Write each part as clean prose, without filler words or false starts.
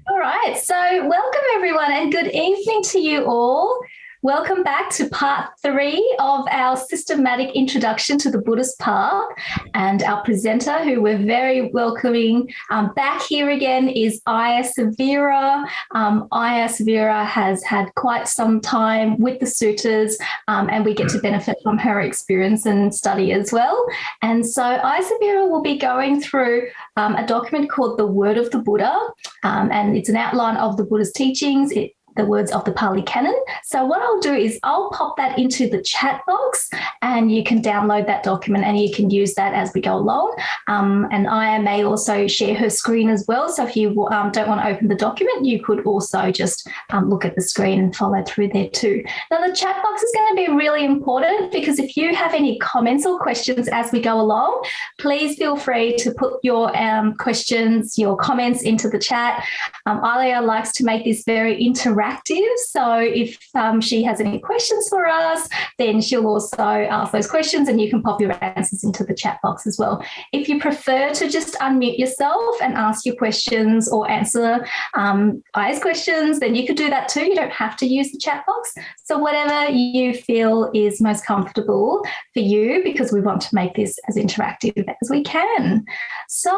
All right, so welcome everyone and good evening to you all. Welcome back to part 3 of our systematic introduction to the Buddhist path. And our presenter, who we're very welcoming back here again, is Ayyā Suvīrā. Ayyā Suvīrā has had quite some time with the suttas, and we get to benefit from her experience and study as well. And so Ayyā Suvīrā will be going through a document called The Word of the Buddha, and it's an outline of the Buddha's teachings, the words of the Pali Canon. So what I'll do is I'll pop that into the chat box and you can download that document and you can use that as we go along. And Aya may also share her screen as well. So if you don't want to open the document, you could also just look at the screen and follow through there too. Now the chat box is going to be really important because if you have any comments or questions as we go along, please feel free to put your questions, your comments into the chat. Aya likes to make this very interactive. So if she has any questions for us, then she'll also ask those questions and you can pop your answers into the chat box as well. If you prefer to just unmute yourself and ask your questions or answer Aya's questions, then you could do that too. You don't have to use the chat box. So whatever you feel is most comfortable for you, because we want to make this as interactive as we can. So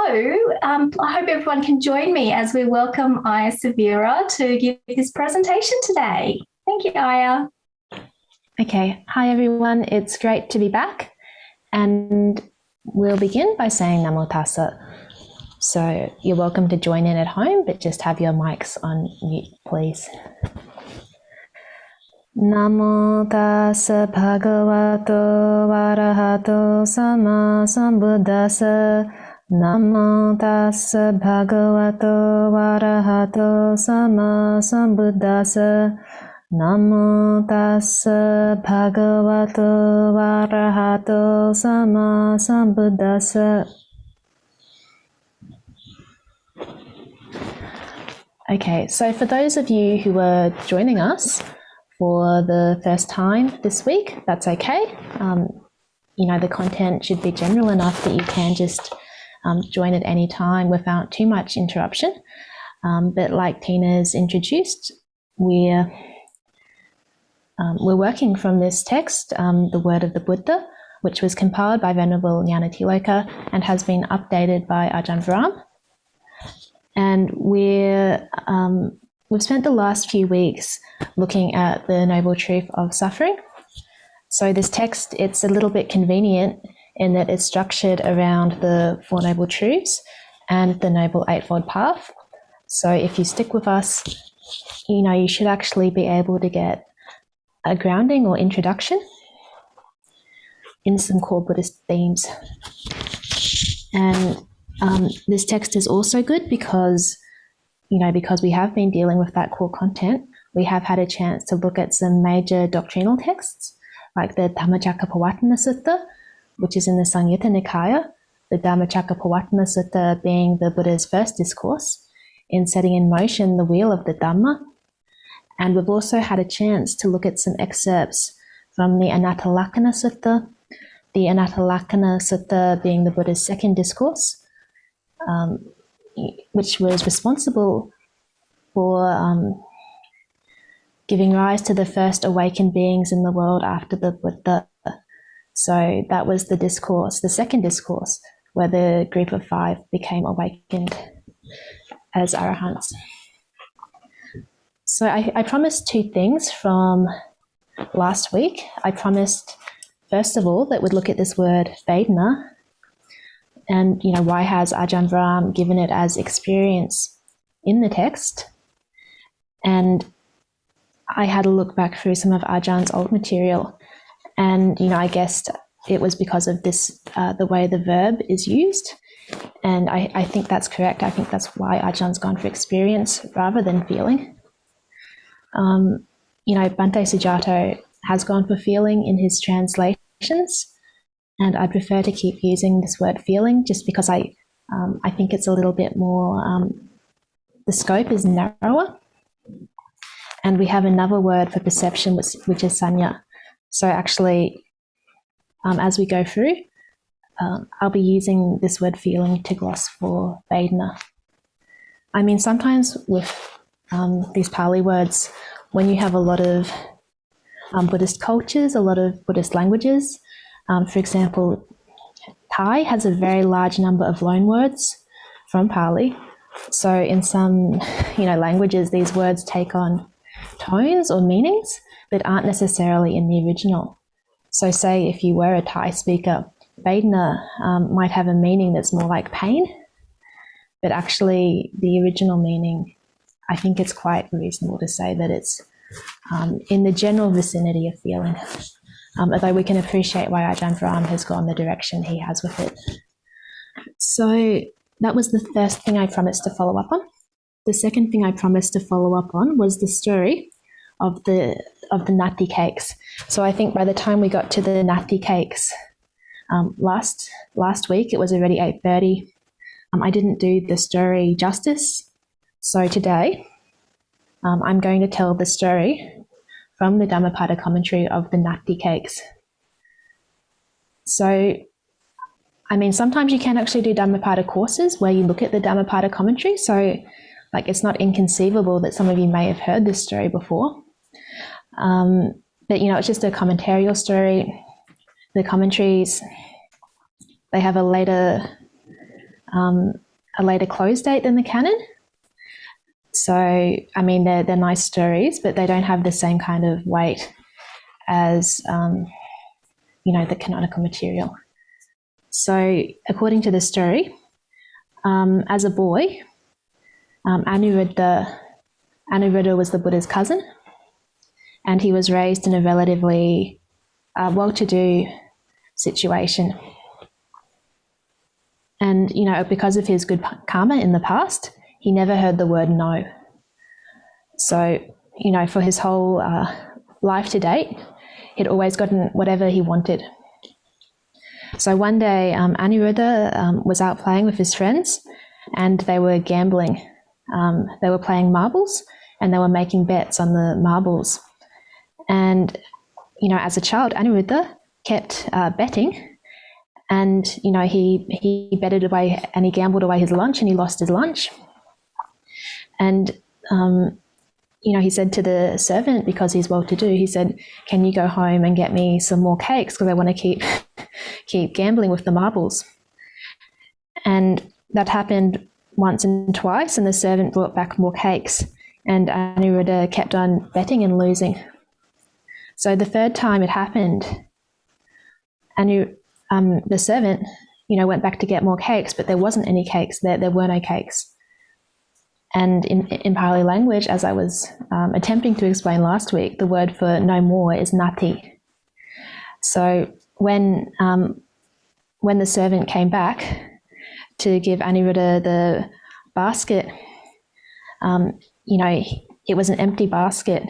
I hope everyone can join me as we welcome Ayyā Suvīrā to give this presentation today. Thank you, Ayya. Okay, hi everyone. It's great to be back, and we'll begin by saying Namo Tassa. So you're welcome to join in at home, but just have your mics on mute, please. Namo Tassa Bhagavato Arahato Sama Sambuddhassa. Namo Tassa Bhagavato Arahato Sama Sambuddhassa. Namo Tassa Bhagavato Arahato Sama Sambuddhassa. Okay, so for those of you who are joining us for the first time this week, that's okay. The content should be general enough that you can just join at any time without too much interruption. But like Tina's introduced, we're working from this text, The Word of the Buddha, which was compiled by Venerable Nyanatiloka and has been updated by Ajahn Brahm. And we've spent the last few weeks looking at the noble truth of suffering. So this text, it's a little bit convenient in that it's structured around the Four Noble Truths and the Noble Eightfold Path. So if you stick with us, you should actually be able to get a grounding or introduction in some core Buddhist themes. And this text is also good because we have been dealing with that core content, we have had a chance to look at some major doctrinal texts like the Dhammacakkappavattana Sutta, which is in the Samyutta Nikaya, the Dhammacakkappavattana Sutta being the Buddha's first discourse in setting in motion the wheel of the Dhamma. And we've also had a chance to look at some excerpts from the Anattalakkhana Sutta, the Anattalakkhana Sutta being the Buddha's second discourse, which was responsible for giving rise to the first awakened beings in the world after the Buddha. So that was the discourse, the second discourse, where the group of 5 became awakened as arahants. So I promised 2 things from last week. I promised, first of all, that we'd look at this word Vedana, and why has Ajahn Brahm given it as experience in the text? And I had a look back through some of Ajahn old material, and I guessed it was because of this, the way the verb is used. And I think that's correct. I think that's why Ajahn gone for experience rather than feeling. Bhante Sujato has gone for feeling in his translations, and I prefer to keep using this word feeling just because I think it's a little bit more, the scope is narrower. And we have another word for perception, which is sanya. So actually, as we go through, I'll be using this word feeling to gloss for Vedana. I mean, sometimes with these Pali words, when you have a lot of Buddhist cultures, a lot of Buddhist languages, for example, Thai has a very large number of loan words from Pali. So in some, languages, these words take on tones or meanings that aren't necessarily in the original. So say if you were a Thai speaker, Vedana might have a meaning that's more like pain, but actually the original meaning, I think it's quite reasonable to say that it's in the general vicinity of feeling, although we can appreciate why Ajahn Brahm has gone the direction he has with it. So that was the first thing I promised to follow up on. The second thing I promised to follow up on was the story of the nati cakes. So I think by the time we got to the nati cakes last week, it was already 8:30. I didn't do the story justice. So today, I'm going to tell the story from the Dhammapada commentary of the nati cakes. So, I mean, sometimes you can actually do Dhammapada courses where you look at the Dhammapada commentary. So, it's not inconceivable that some of you may have heard this story before. But, it's just a commentarial story. The commentaries, they have a later close date than the canon. So, I mean, they're nice stories, but they don't have the same kind of weight as, the canonical material. So, according to the story, as a boy, Anuruddha was the Buddha's cousin, and he was raised in a relatively well-to-do situation. And, because of his good karma in the past, he never heard the word no. So, for his whole life to date, he'd always gotten whatever he wanted. So one day, Anuruddha was out playing with his friends, and they were gambling. They were playing marbles, and they were making bets on the marbles. And, as a child, Anuruddha kept betting, and, he betted away and he gambled away his lunch, and he lost his lunch. And, he said to the servant, because he's well-to-do, he said, "Can you go home and get me some more cakes, because I want to keep gambling with the marbles." And that happened once and twice, and the servant brought back more cakes, and Anuruddha kept on betting and losing. So the third time it happened, the servant, went back to get more cakes, but there wasn't any cakes. There were no cakes. And in Pali language, as I was attempting to explain last week, the word for no more is nati. So when the servant came back to give Anuruddha the basket, it was an empty basket.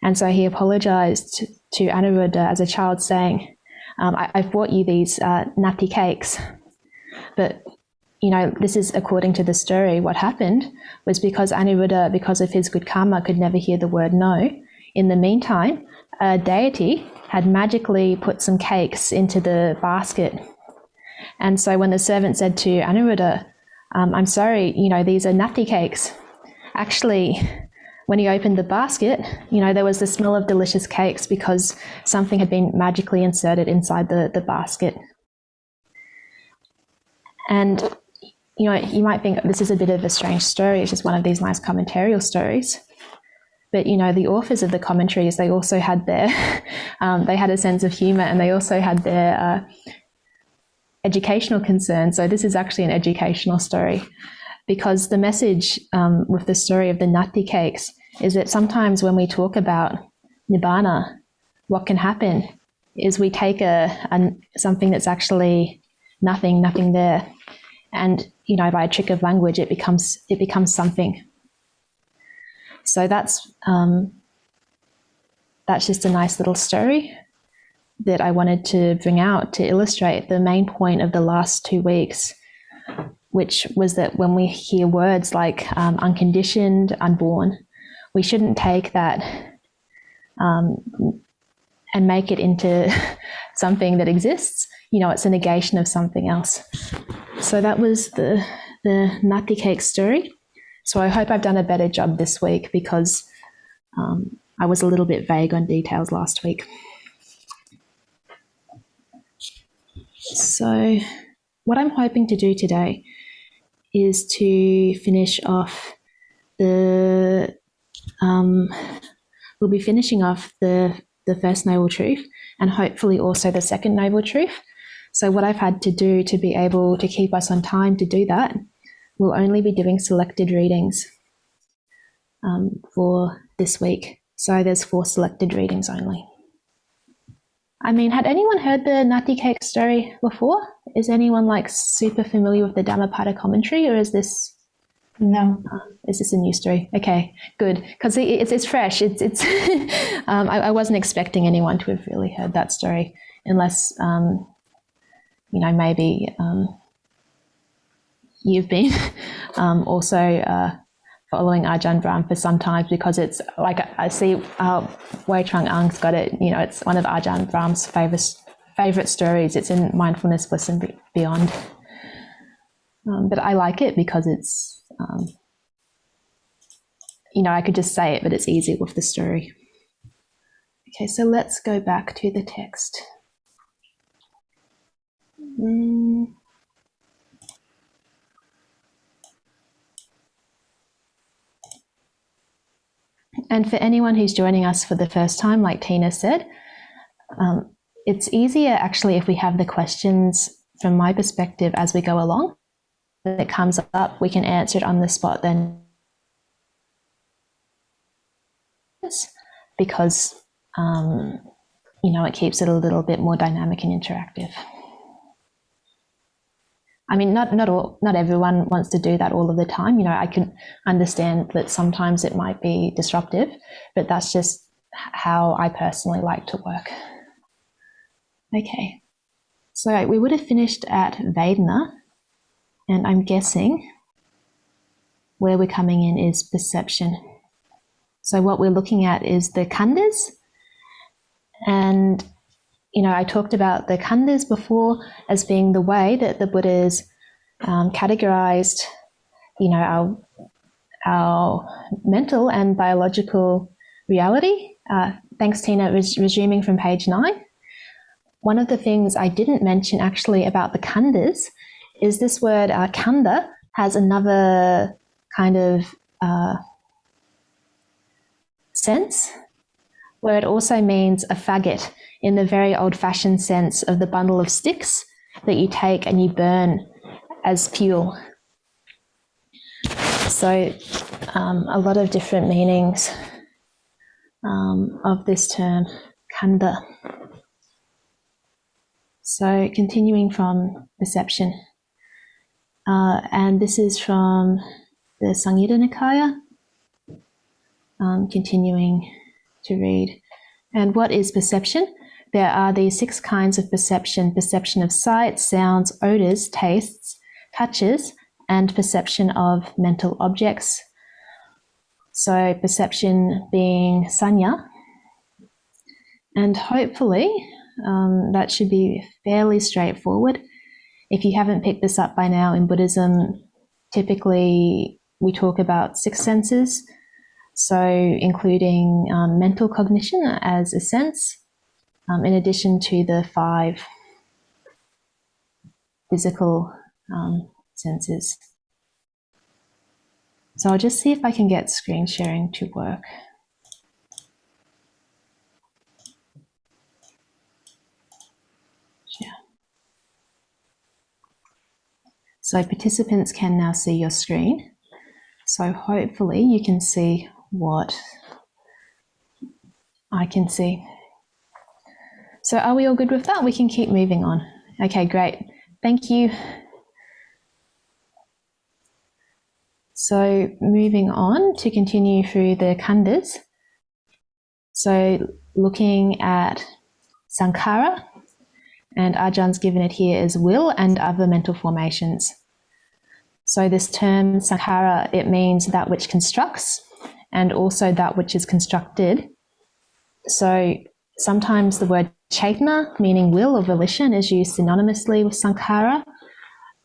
And so he apologized to Anuruddha as a child, saying, I've brought you these nati cakes, but this is according to the story. What happened was because Anuruddha, because of his good karma, could never hear the word no. In the meantime, a deity had magically put some cakes into the basket. And so when the servant said to Anuruddha, "I'm sorry, these are nati cakes," actually, when he opened the basket, there was the smell of delicious cakes because something had been magically inserted inside the basket. And you might think this is a bit of a strange story. It's just one of these nice commentarial stories. But, the authors of the commentaries, they also had they had a sense of humor, and they also had their educational concerns. So this is actually an educational story, because the message with the story of the nati cakes is that sometimes when we talk about nibbana, what can happen is we take something that's actually nothing there, and by a trick of language, it becomes something. So that's just a nice little story that I wanted to bring out to illustrate the main point of the last 2 weeks, which was that when we hear words like unconditioned, unborn, we shouldn't take that and make it into something that exists. It's a negation of something else. So that was the nati cake story. So I hope I've done a better job this week because I was a little bit vague on details last week. So what I'm hoping to do today is to finish off we'll be finishing off the first noble truth and hopefully also the second noble truth. So what I've had to do to be able to keep us on time to do that, we'll only be doing selected readings for this week. So there's 4 selected readings only. I mean, had anyone heard the Nati cake story before? Is anyone like super familiar with the Dhammapada commentary, or is this? No. Is this a new story? Okay, good, because it's fresh. It's. I wasn't expecting anyone to have really heard that story, unless maybe you've been also following Ajahn Brahm for some time, because it's like I see Wei Trung Ang's got it. It's one of Ajahn Brahm's favorite stories. It's in Mindfulness, Bliss and Beyond. But I like it because it's. I could just say it, but it's easy with the story. Okay, so let's go back to the text. And for anyone who's joining us for the first time, like Tina said, it's easier actually if we have the questions from my perspective as we go along. When it comes up, we can answer it on the spot then, because it keeps it a little bit more dynamic and interactive. I mean, not everyone wants to do that all of the time. I can understand that sometimes it might be disruptive, but that's just how I personally like to work. Okay, so we would have finished at Vedana, and I'm guessing where we're coming in is perception. So what we're looking at is the khandhas, and I talked about the khandhas before as being the way that the Buddhas categorized, our mental and biological reality. Thanks, Tina. Resuming from page 9. One of the things I didn't mention actually about the khandhas is this word khandha has another kind of sense, where it also means a faggot, in the very old-fashioned sense of the bundle of sticks that you take and you burn as fuel. So a lot of different meanings of this term, khandha. So continuing from perception, and this is from the Samyutta Nikaya, continuing to read. And what is perception? There are these 6 kinds of perception: perception of sight, sounds, odors, tastes, touches, and perception of mental objects. So perception being sanya. And hopefully that should be fairly straightforward. If you haven't picked this up by now, in Buddhism, typically we talk about 6 senses, so including mental cognition as a sense, in addition to the 5 physical senses. So I'll just see if I can get screen sharing to work. Yeah. So participants can now see your screen. So hopefully you can see what I can see. So are we all good with that? We can keep moving on. Okay, great. Thank you. So moving on to continue through the khandhas. So looking at sankhara, and Ajahn given it here as will and other mental formations. So this term sankhara, it means that which constructs and also that which is constructed. So sometimes the word chaitana, meaning will or volition, is used synonymously with sankhara,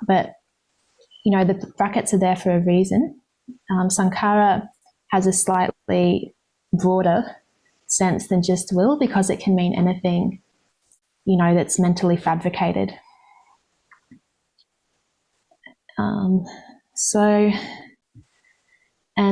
but the brackets are there for a reason. Sankhara has a slightly broader sense than just will, because it can mean anything, that's mentally fabricated. And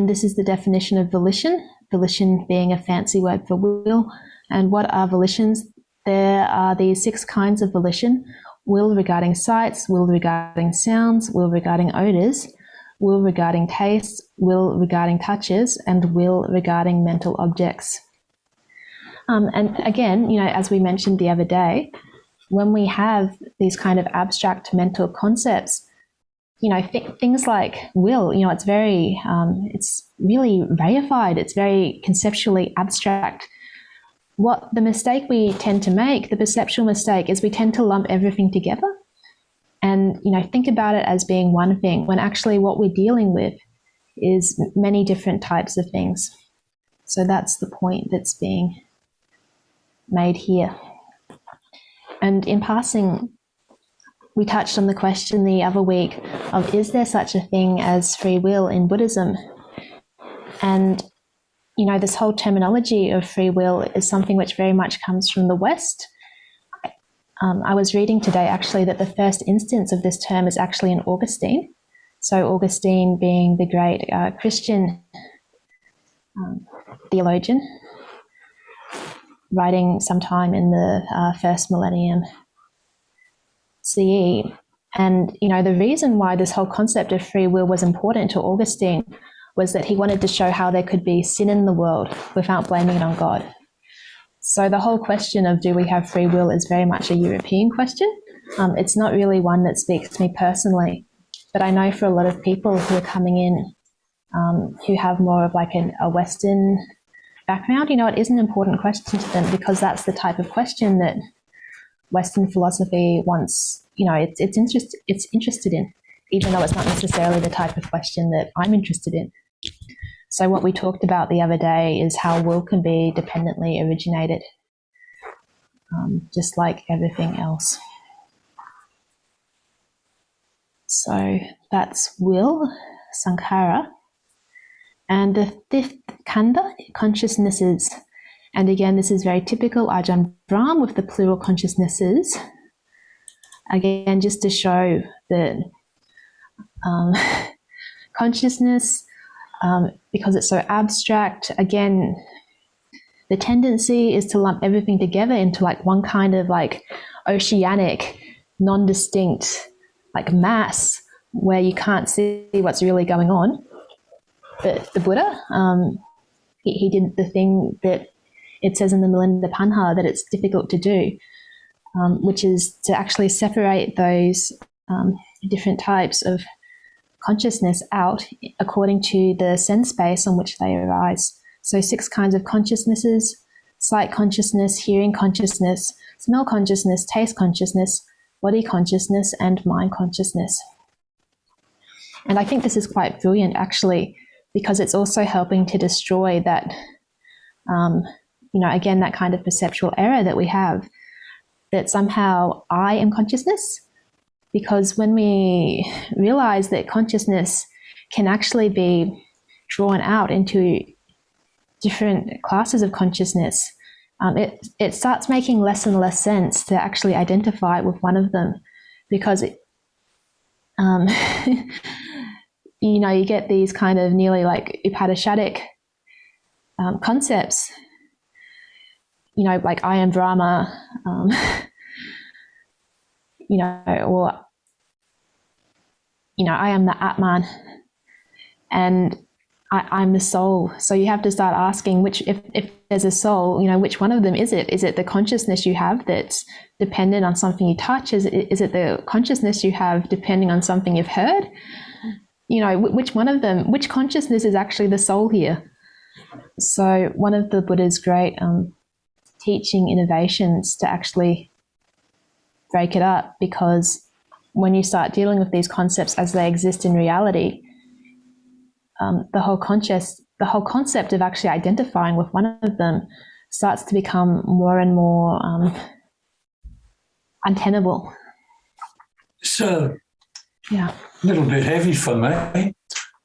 this is the definition of volition, volition being a fancy word for will. And what are volitions? There are these 6 kinds of volition: will regarding sights, will regarding sounds, will regarding odors, will regarding tastes, will regarding touches, and will regarding mental objects. And again, as we mentioned the other day, when we have these kind of abstract mental concepts, things like will, it's very, it's really reified, it's very conceptually abstract. What the mistake we tend to make, the perceptual mistake, is we tend to lump everything together and, think about it as being one thing, when actually what we're dealing with is many different types of things. So that's the point that's being made here. And in passing, we touched on the question the other week of, is there such a thing as free will in Buddhism? And, this whole terminology of free will is something which very much comes from the West. I was reading today actually that the first instance of this term is actually in Augustine. So Augustine being the great Christian theologian, writing sometime in the first millennium CE. And, the reason why this whole concept of free will was important to Augustine was that he wanted to show how there could be sin in the world without blaming it on God. So the whole question of do we have free will is very much a European question. It's not really one that speaks to me personally, but I know for a lot of people who are coming in who have more of like a Western background, it is an important question to them, because that's the type of question that Western philosophy wants, it's interested in, even though it's not necessarily the type of question that I'm interested in. So what we talked about the other day is how will can be dependently originated, just like everything else. So that's will, sankhara. And the 5th khandha, consciousnesses. And again, this is very typical Ajahn Brahm with the plural consciousnesses. Again, just to show that consciousness, because it's so abstract, again, the tendency is to lump everything together into like one kind of like oceanic, non-distinct like mass where you can't see what's really going on. But the Buddha, he did the thing that it says in the Milinda Panha that it's difficult to do, which is to actually separate those different types of consciousness out according to the sense space on which they arise. So 6 kinds of consciousnesses: sight consciousness, hearing consciousness, smell consciousness, taste consciousness, body consciousness, and mind consciousness. And I think this is quite brilliant actually, because it's also helping to destroy that, again, that kind of perceptual error that we have, that somehow I am consciousness. Because when we realize that consciousness can actually be drawn out into different classes of consciousness, it starts making less and less sense to actually identify with one of them, because you get these kind of nearly like upadhyastic concepts, like I am Brahma, or, I am the Atman, and I'm the soul. So you have to start asking if there's a soul, which one of them is it? Is it the consciousness you have that's dependent on something you touch? Is it the consciousness you have depending on something you've heard? Which one of them, which consciousness is actually the soul here? So one of the Buddha's great teaching innovations to actually break it up, because when you start dealing with these concepts as they exist in reality, the whole concept of actually identifying with one of them starts to become more and more untenable. So, yeah, a little bit heavy for me.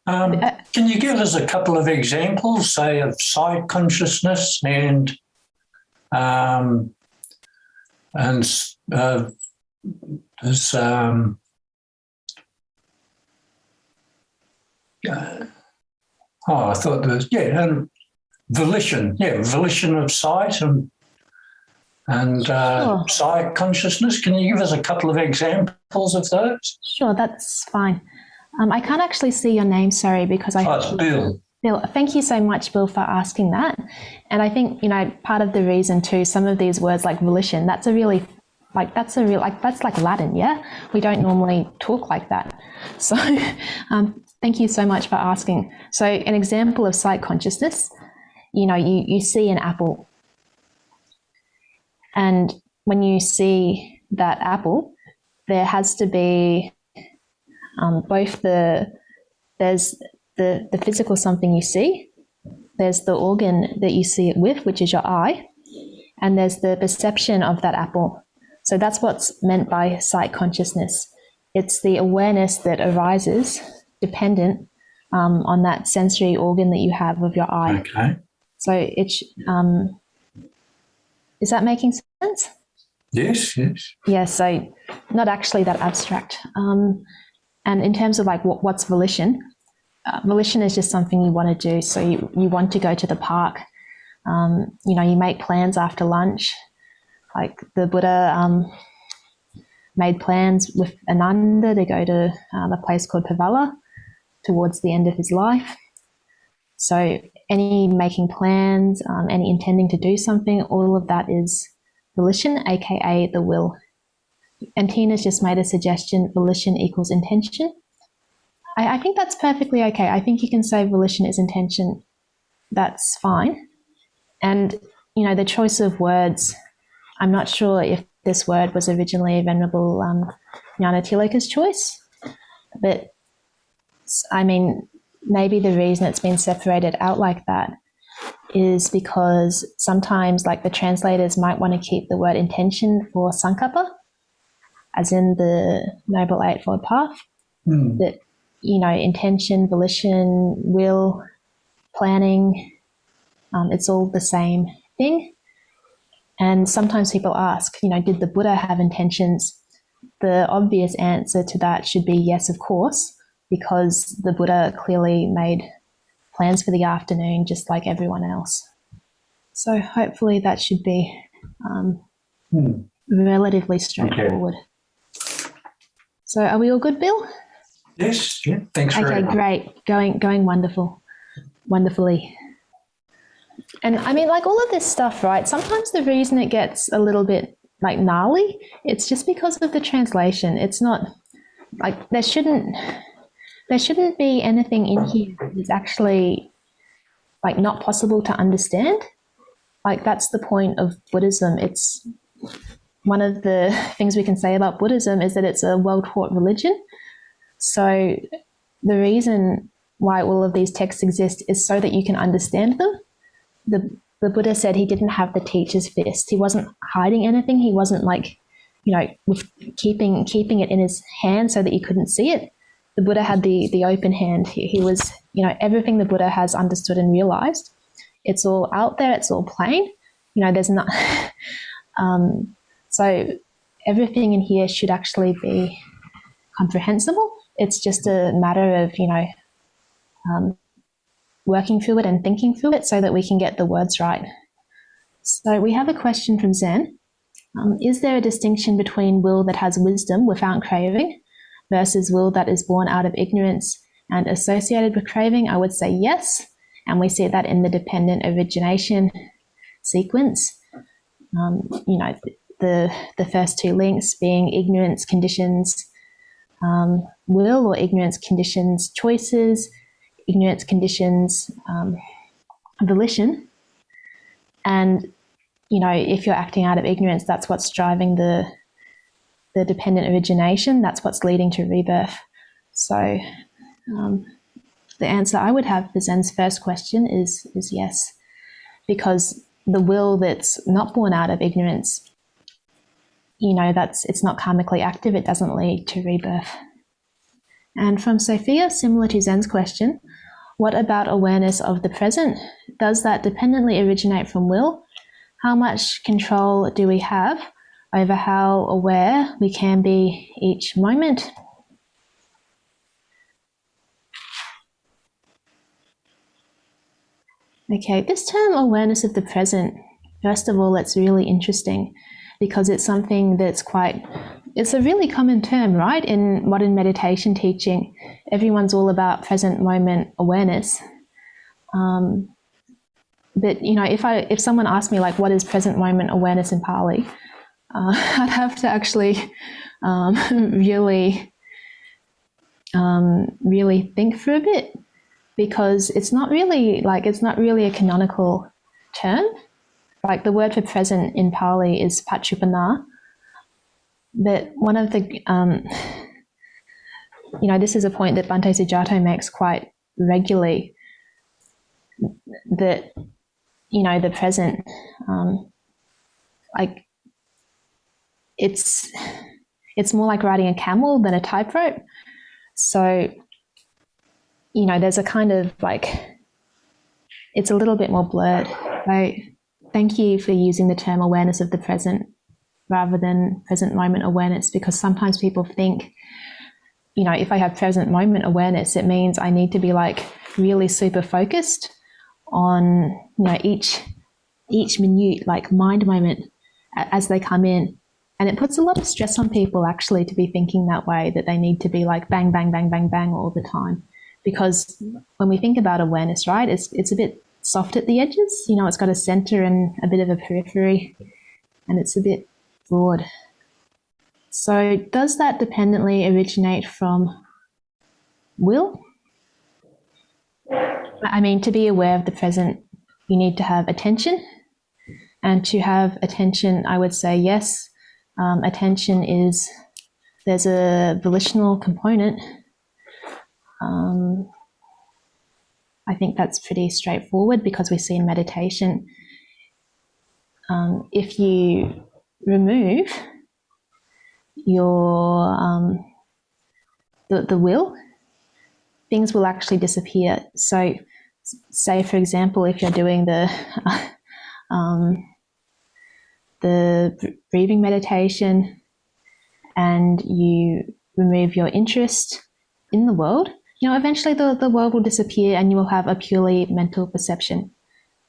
Can you give us a couple of examples, say, of side consciousness and there's I thought there was and volition, volition of sight and Sure. side consciousness. Can you give us a couple of examples of those? Sure, that's fine. I can't actually see your name, sorry, because It's Bill. Bill, thank you so much, Bill, for asking that. And I think, part of the reason too, some of these words like volition, that's like Latin, yeah? We don't normally talk like that. So thank you so much for asking. So an example of sight consciousness, you see an apple. And when you see that apple, there has to be both there's the physical something you see, there's the organ that you see it with, which is your eye, and there's the perception of that apple. So that's what's meant by sight consciousness. It's the awareness that arises dependent on that sensory organ that you have of your eye. Okay. So it's is that making sense? Yes. Yeah, so not actually that abstract. And in terms of like what's volition, volition is just something you want to do. So you want to go to the park. You make plans after lunch. Like the Buddha made plans with Ananda to go to a place called Pavala towards the end of his life. So any making plans, any intending to do something, all of that is volition, aka the will. And Tina's just made a suggestion, volition equals intention. I think that's perfectly okay. I think you can say volition is intention. That's fine. And, the choice of words, I'm not sure if this word was originally Venerable Nyanatiloka's choice, but maybe the reason it's been separated out like that is because sometimes like the translators might want to keep the word intention for sankappa, as in the Noble Eightfold Path, that, intention, volition, will, planning, it's all the same thing. And sometimes people ask, did the Buddha have intentions? The obvious answer to that should be yes, of course, because the Buddha clearly made plans for the afternoon just like everyone else. So hopefully that should be relatively straightforward. Okay. So are we all good, Bill? Yes, yeah, thanks very much. Okay, great. Going wonderfully. And like all of this stuff, right? Sometimes the reason it gets a little bit like gnarly, it's just because of the translation. It's not like there shouldn't be anything in here that is actually like not possible to understand. Like that's the point of Buddhism. It's one of the things we can say about Buddhism is that it's a well-taught religion. So the reason why all of these texts exist is so that you can understand them. The Buddha said he didn't have the teacher's fist. He wasn't hiding anything. He wasn't like, with keeping it in his hand so that you couldn't see it. The Buddha had the open hand. He was, everything the Buddha has understood and realized. It's all out there. It's all plain. There's not. So everything in here should actually be comprehensible. It's just a matter of, working through it and thinking through it so that we can get the words right. So we have a question from Zen. Is there a distinction between will that has wisdom without craving versus will that is born out of ignorance and associated with craving? I would say yes. And we see that in the dependent origination sequence. The first two links being ignorance conditions will, or ignorance conditions choices, ignorance conditions volition. And, if you're acting out of ignorance, that's what's driving the dependent origination. That's what's leading to rebirth. So the answer I would have for Zen's first question is yes, because the will that's not born out of ignorance, it's not karmically active. It doesn't lead to rebirth. And from Sophia, similar to Zen's question, what about awareness of the present? Does that dependently originate from will? How much control do we have over how aware we can be each moment? Okay, this term awareness of the present, first of all, it's really interesting because it's something that's it's a really common term, right? In modern meditation teaching, everyone's all about present moment awareness. But, if someone asked me, like, what is present moment awareness in Pali, I'd have to actually really think for a bit, because it's not really a canonical term. Like, the word for present in Pali is paccuppanā, but one of the this is a point that Bhante Sujato makes quite regularly, that the present, it's more like riding a camel than a tightrope. So there's a kind of it's a little bit more blurred. So thank you for using the term awareness of the present rather than present moment awareness, because sometimes people think, if I have present moment awareness, it means I need to be really super focused on each minute, mind moment as they come in. And it puts a lot of stress on people actually to be thinking that way, that they need to be bang, bang, bang, bang, bang all the time. Because when we think about awareness, right, it's a bit soft at the edges. It's got a center and a bit of a periphery, and it's a bit broad. So does that dependently originate from will? I mean, to be aware of the present, you need to have attention. And to have attention, I would say yes. Attention there's a volitional component. I think that's pretty straightforward, because we see in meditation, if you remove your the will, things will actually disappear. So say, for example, if you're doing the breathing meditation and you remove your interest in the world, eventually the world will disappear and you will have a purely mental perception.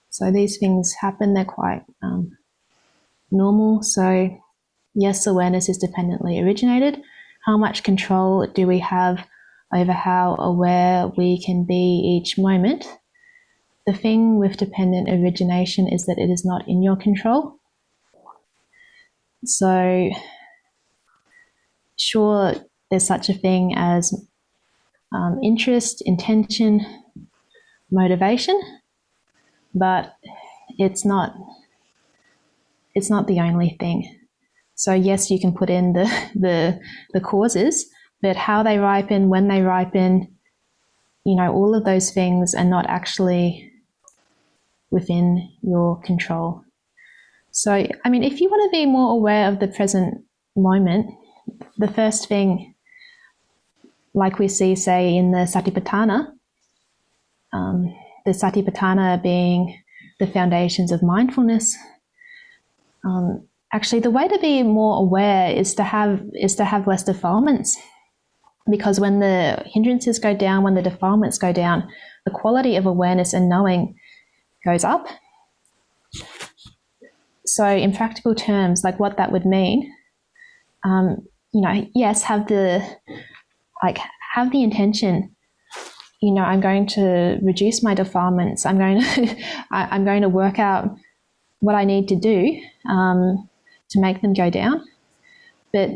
So these things happen, they're quite normal. So yes, awareness is dependently originated. How much control do we have over how aware we can be each moment? The thing with dependent origination is that it is not in your control. So sure, there's such a thing as interest, intention, motivation, but it's not the only thing. So yes, you can put in the causes, but how they ripen, when they ripen, all of those things are not actually within your control. So, I mean, if you want to be more aware of the present moment, the first thing, like we see, say, in the Satipatthana, the Satipatthana being the foundations of mindfulness, actually the way to be more aware is to have less defilements, because when the hindrances go down, when the defilements go down, the quality of awareness and knowing goes up. So in practical terms, what that would mean, yes, have the intention, I'm going to reduce my defilements. I'm going to work out what I need to do to make them go down. But,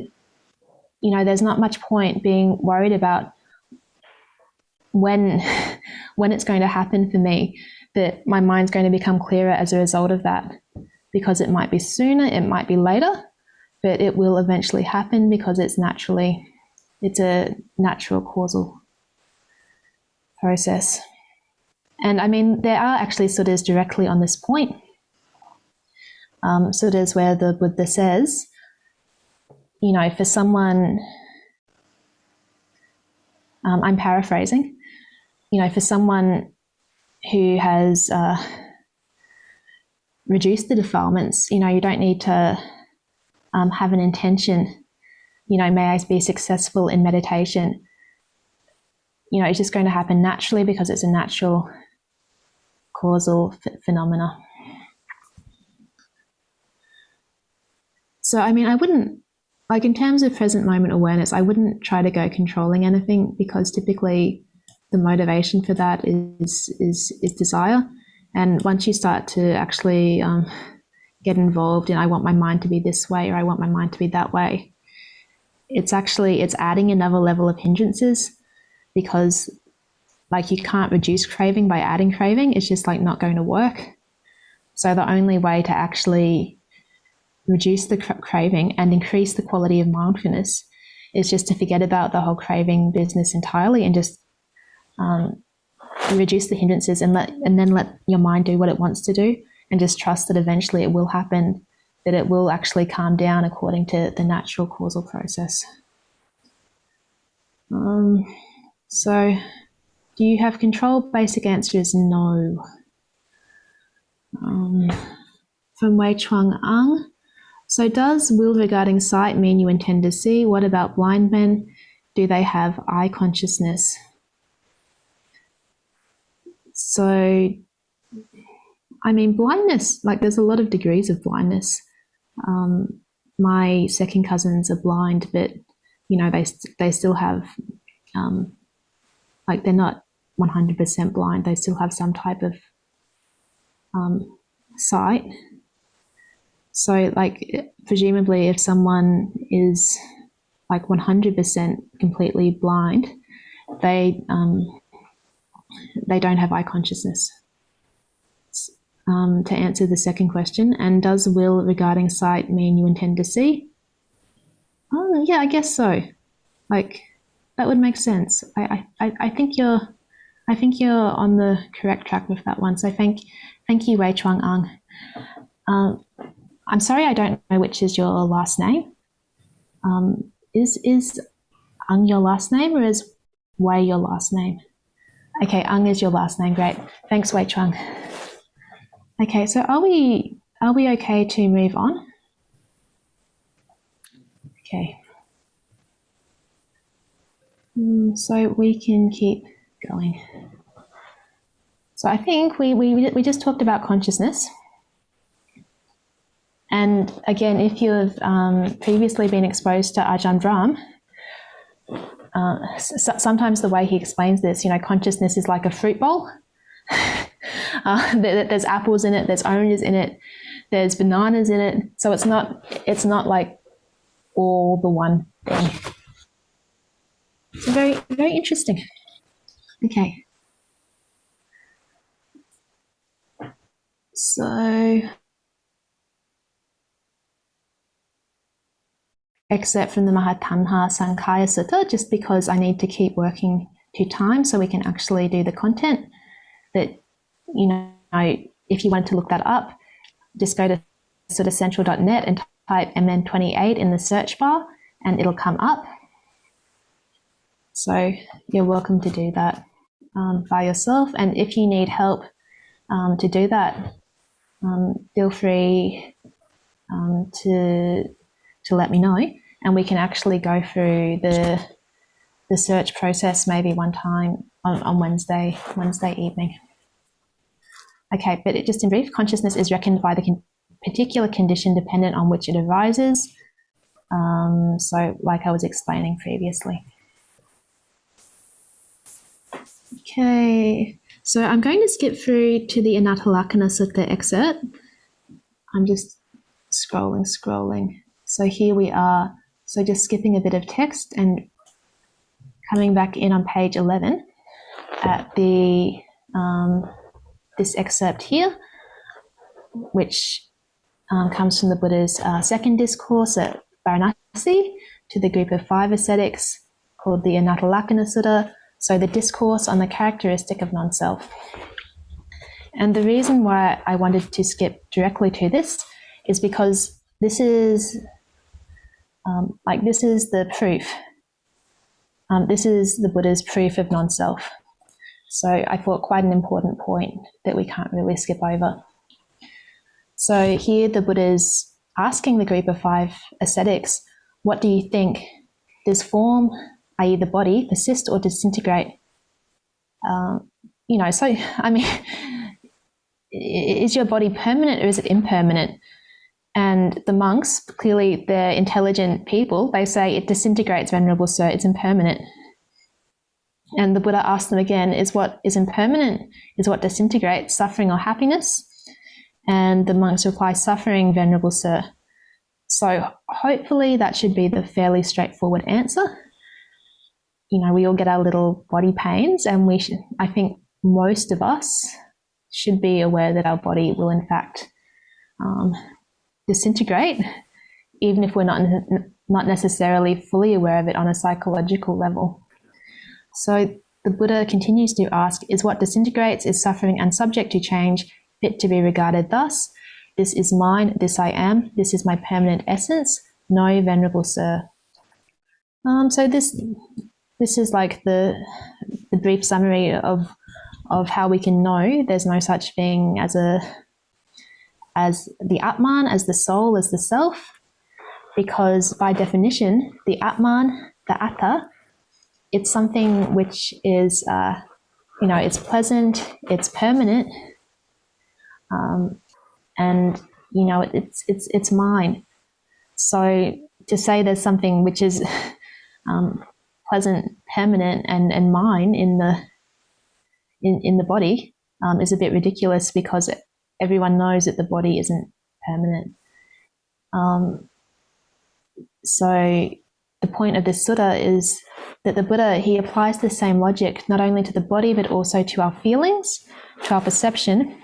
there's not much point being worried about when it's going to happen for me, that my mind's going to become clearer as a result of that, because it might be sooner, it might be later, but it will eventually happen, because it's a natural causal process. And I mean, there are actually suttas directly on this point. Suttas where the Buddha says, for someone I'm paraphrasing, for someone who has reduced the defilements, you don't need to have an intention, may I be successful in meditation. It's just going to happen naturally because it's a natural causal phenomena. So, I wouldn't, in terms of present moment awareness, I wouldn't try to go controlling anything, because typically the motivation for that is desire. And once you start to actually get involved in, I want my mind to be this way, or I want my mind to be that way, it's adding another level of hindrances, because you can't reduce craving by adding craving. It's just not going to work. So the only way to actually reduce the craving and increase the quality of mindfulness is just to forget about the whole craving business entirely, and just reduce the hindrances, and then let your mind do what it wants to do, and just trust that eventually it will happen, that it will actually calm down according to the natural causal process. So, do you have control? Basic answer is no. From Wei Chuang Ang. So does will regarding sight mean you intend to see? What about blind men? Do they have eye consciousness? So, blindness, there's a lot of degrees of blindness. My second cousins are blind, but, they still have, they're not 100% blind. They still have some type of sight. So, presumably if someone is 100% completely blind, they don't have eye consciousness. To answer the second question, and does will regarding sight mean you intend to see? Oh, yeah, I guess so. That would make sense. I think you're on the correct track with that one. So thank you, Wei Chuang Ang. I'm sorry, I don't know which is your last name. Is Ang your last name, or is Wei your last name? Okay, Ang is your last name. Great. Thanks, Wei Chuang. Okay, so are we okay to move on? Okay. So we can keep going. So I think we just talked about consciousness. And again, if you have previously been exposed to Ajahn Brahm, sometimes the way he explains this, consciousness is like a fruit bowl. There's apples in it, there's oranges in it, there's bananas in it. So it's not like all the one thing. It's very, very interesting. Okay. So, excerpt from the Mahatanha Sankhaya Sutta, just because I need to keep working to time so we can actually do the content. That, if you wanted to look that up, just go to suttacentral.net and type MN28 in the search bar and it'll come up. So you're welcome to do that by yourself. And if you need help to do that, feel free to let me know, and we can actually go through the search process maybe one time on Wednesday evening. Okay, but just in brief, consciousness is reckoned by the particular condition dependent on which it arises. So like I was explaining previously. Okay, so I'm going to skip through to the Anattalakkhana Sutta excerpt. I'm just scrolling. So here we are. So just skipping a bit of text and coming back in on page 11 at the this excerpt here, which comes from the Buddha's second discourse at Varanasi to the group of 5 ascetics called the Anattalakkhana Sutta. So the discourse on the characteristic of non-self. And the reason why I wanted to skip directly to this is because this is the proof This is the Buddha's proof of non-self. So I thought quite an important point that we can't really skip over. So here the Buddha's asking the group of 5 ascetics, what do you think? Does form, i.e. the body, persist or disintegrate? So, I mean, is your body permanent or is it impermanent? And the monks, clearly they're intelligent people, they say it disintegrates, Venerable Sir, it's impermanent. And the Buddha asked them again, is what is impermanent, is what disintegrates, suffering or happiness? And the monks reply, suffering, Venerable Sir. So hopefully that should be the fairly straightforward answer. We all get our little body pains, and I think most of us should be aware that our body will in fact disintegrate, even if we're not necessarily fully aware of it on a psychological level. So the Buddha continues to ask, is what disintegrates, is suffering and subject to change, fit to be regarded thus? This is mine, this I am, this is my permanent essence. No, Venerable Sir. So this is like the brief summary of how we can know there's no such thing as the Atman, as the soul, as the self, because by definition, the Atman, the Atta, it's something which is, it's pleasant, it's permanent, and it's mine. So to say there's something which is pleasant, permanent, and mine in the body is a bit ridiculous, because everyone knows that the body isn't permanent. So the point of this sutta is that the Buddha, he applies the same logic not only to the body but also to our feelings, to our perception,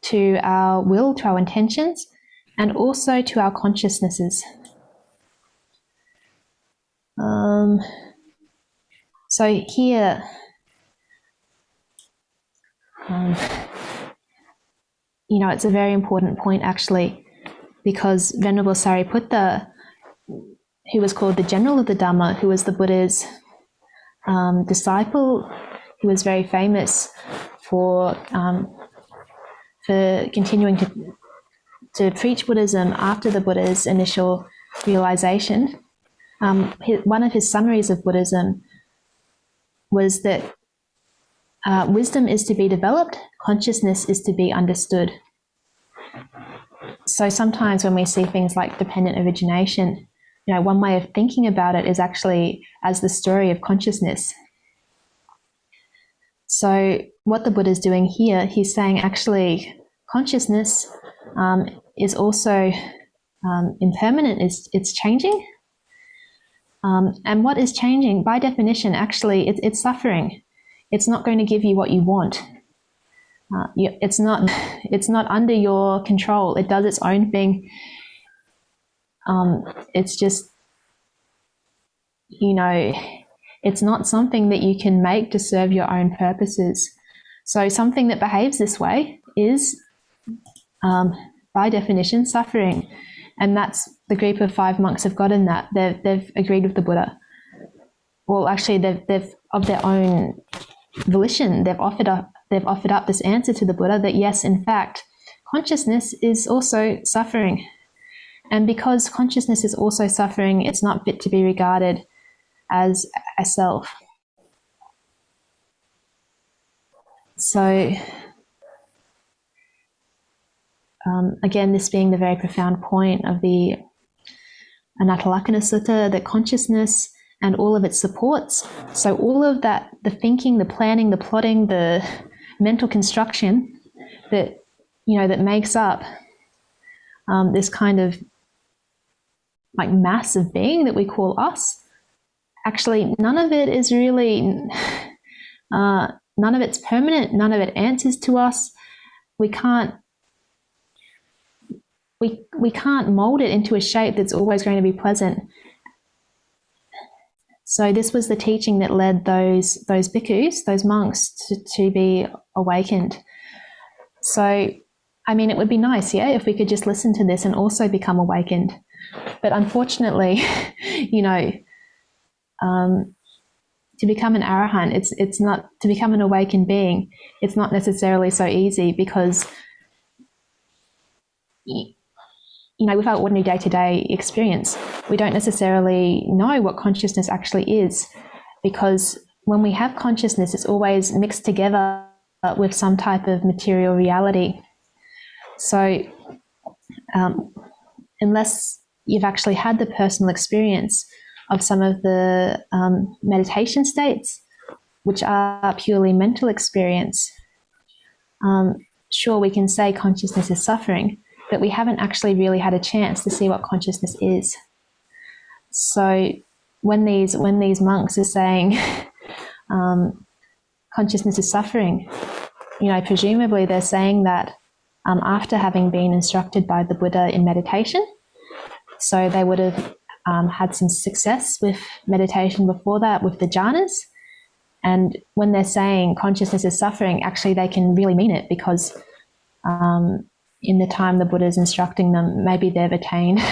to our will, to our intentions, and also to our consciousnesses. So here, it's a very important point actually, because Venerable Sariputta, who was called the General of the Dhamma, who was the Buddha's disciple, who was very famous for continuing to preach Buddhism after the Buddha's initial realization. One of his summaries of Buddhism was that wisdom is to be developed, consciousness is to be understood. So sometimes when we see things like dependent origination, one way of thinking about it is actually as the story of consciousness. So what the Buddha is doing here, he's saying actually consciousness is also impermanent, it's changing. And what is changing, by definition, actually, it's suffering. It's not going to give you what you want. It's not under your control. It does its own thing. It's just, it's not something that you can make to serve your own purposes. So something that behaves this way is, by definition, suffering. And that's the group of 5 monks have gotten that. They've agreed with the Buddha. Well, actually, they've of their own volition, they've offered up this answer to the Buddha that yes, in fact, consciousness is also suffering. And because consciousness is also suffering, it's not fit to be regarded as a self. So, again, this being the very profound point of the Anatalakkhana Sutta, that consciousness and all of its supports, so all of that, the thinking, the planning, the plotting, the mental construction that, that makes up this kind of like mass of being that we call us, actually none of it is really, none of it's permanent, none of it answers to us. We can't mold it into a shape that's always going to be pleasant. So this was the teaching that led those bhikkhus, those monks, to be awakened. So, I mean, it would be nice, if we could just listen to this and also become awakened. But unfortunately, to become an arahant, it's not, to become an awakened being, it's not necessarily so easy, because with our ordinary day-to-day experience, we don't necessarily know what consciousness actually is, because when we have consciousness, it's always mixed together with some type of material reality. So unless you've actually had the personal experience of some of the meditation states, which are purely mental experience, sure, we can say consciousness is suffering, but we haven't actually really had a chance to see what consciousness is. So when these monks are saying consciousness is suffering, presumably they're saying that after having been instructed by the Buddha in meditation. So they would have had some success with meditation before that, with the jhanas. And when they're saying consciousness is suffering, actually they can really mean it, because in the time the Buddha is instructing them, maybe they've attained,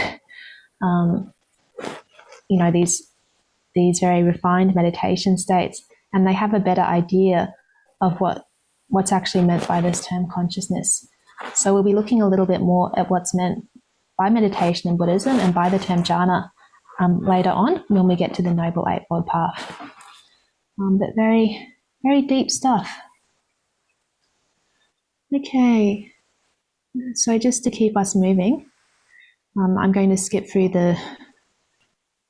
these very refined meditation states, and they have a better idea of what's actually meant by this term consciousness. So we'll be looking a little bit more at what's meant by meditation in Buddhism and by the term jhana later on, when we get to the Noble Eightfold Path. But very, very deep stuff. Okay, so just to keep us moving, I'm going to skip through the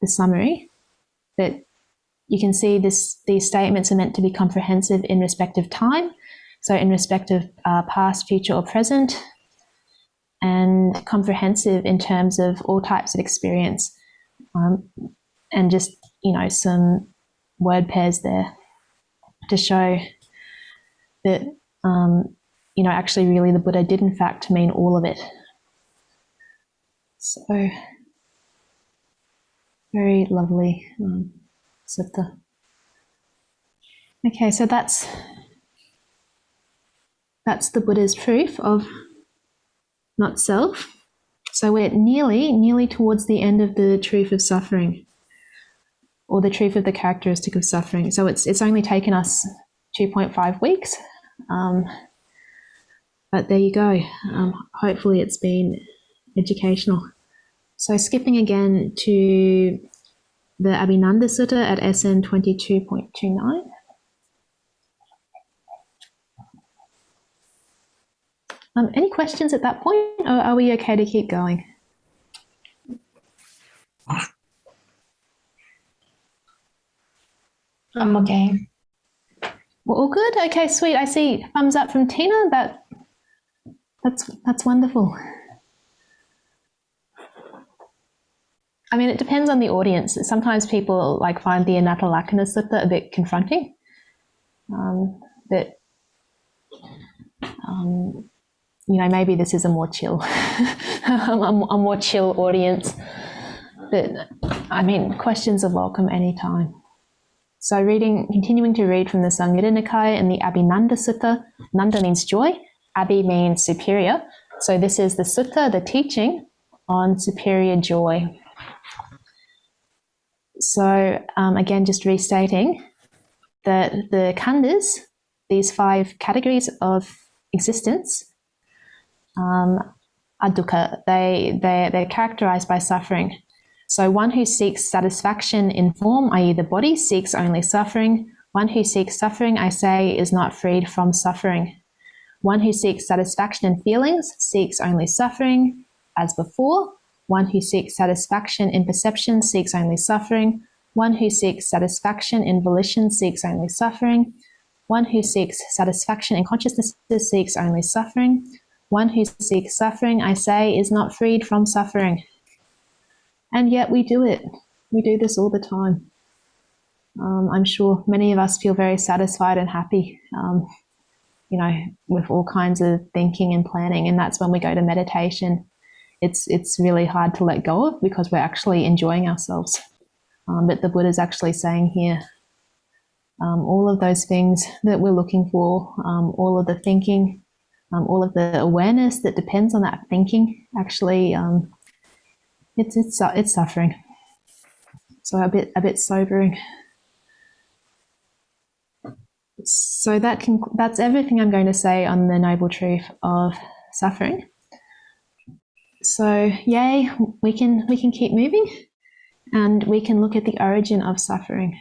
summary. But you can see these statements are meant to be comprehensive in respect of time, so in respect of past, future, or present, and comprehensive in terms of all types of experience, and just, some word pairs there to show that, actually really the Buddha did in fact mean all of it. So, very lovely sutta. Okay, so that's the Buddha's proof of not self. So we're nearly towards the end of the truth of suffering, or the truth of the characteristic of suffering. So it's only taken us 2.5 weeks, but there you go. Hopefully it's been educational. So skipping again to the Abhinanda Sutta at SN 22.29. Any questions at that point, or are we okay to keep going? I'm okay. We're all good? Okay, sweet. I see thumbs up from Tina. That's wonderful. I mean, it depends on the audience. Sometimes people find the Anatalakkhana Sutta a bit confronting, but maybe this is a more chill, a more chill audience. But I mean, questions are welcome anytime. So continuing to read from the Samyutta Nikaya in the Abhinanda Sutta. Nanda means joy. Abhi means superior. So this is the sutta, the teaching on superior joy. So again, just restating that the khandhas, these 5 categories of existence, are dukkha. They're characterized by suffering. So one who seeks satisfaction in form, i.e. the body, seeks only suffering. One who seeks suffering, I say, is not freed from suffering. One who seeks satisfaction in feelings seeks only suffering, as before. One who seeks satisfaction in perception seeks only suffering. One who seeks satisfaction in volition seeks only suffering. One who seeks satisfaction in consciousness seeks only suffering. One who seeks suffering, I say, is not freed from suffering. And yet we do it. We do this all the time. I'm sure many of us feel very satisfied and happy, with all kinds of thinking and planning. And that's when we go to meditation. It's really hard to let go of, because we're actually enjoying ourselves. But the Buddha's actually saying here, all of those things that we're looking for, all of the thinking, all of the awareness that depends on that thinking, actually, it's suffering. So a bit sobering. So that's everything I'm going to say on the noble truth of suffering. So yay, we can keep moving, and we can look at the origin of suffering.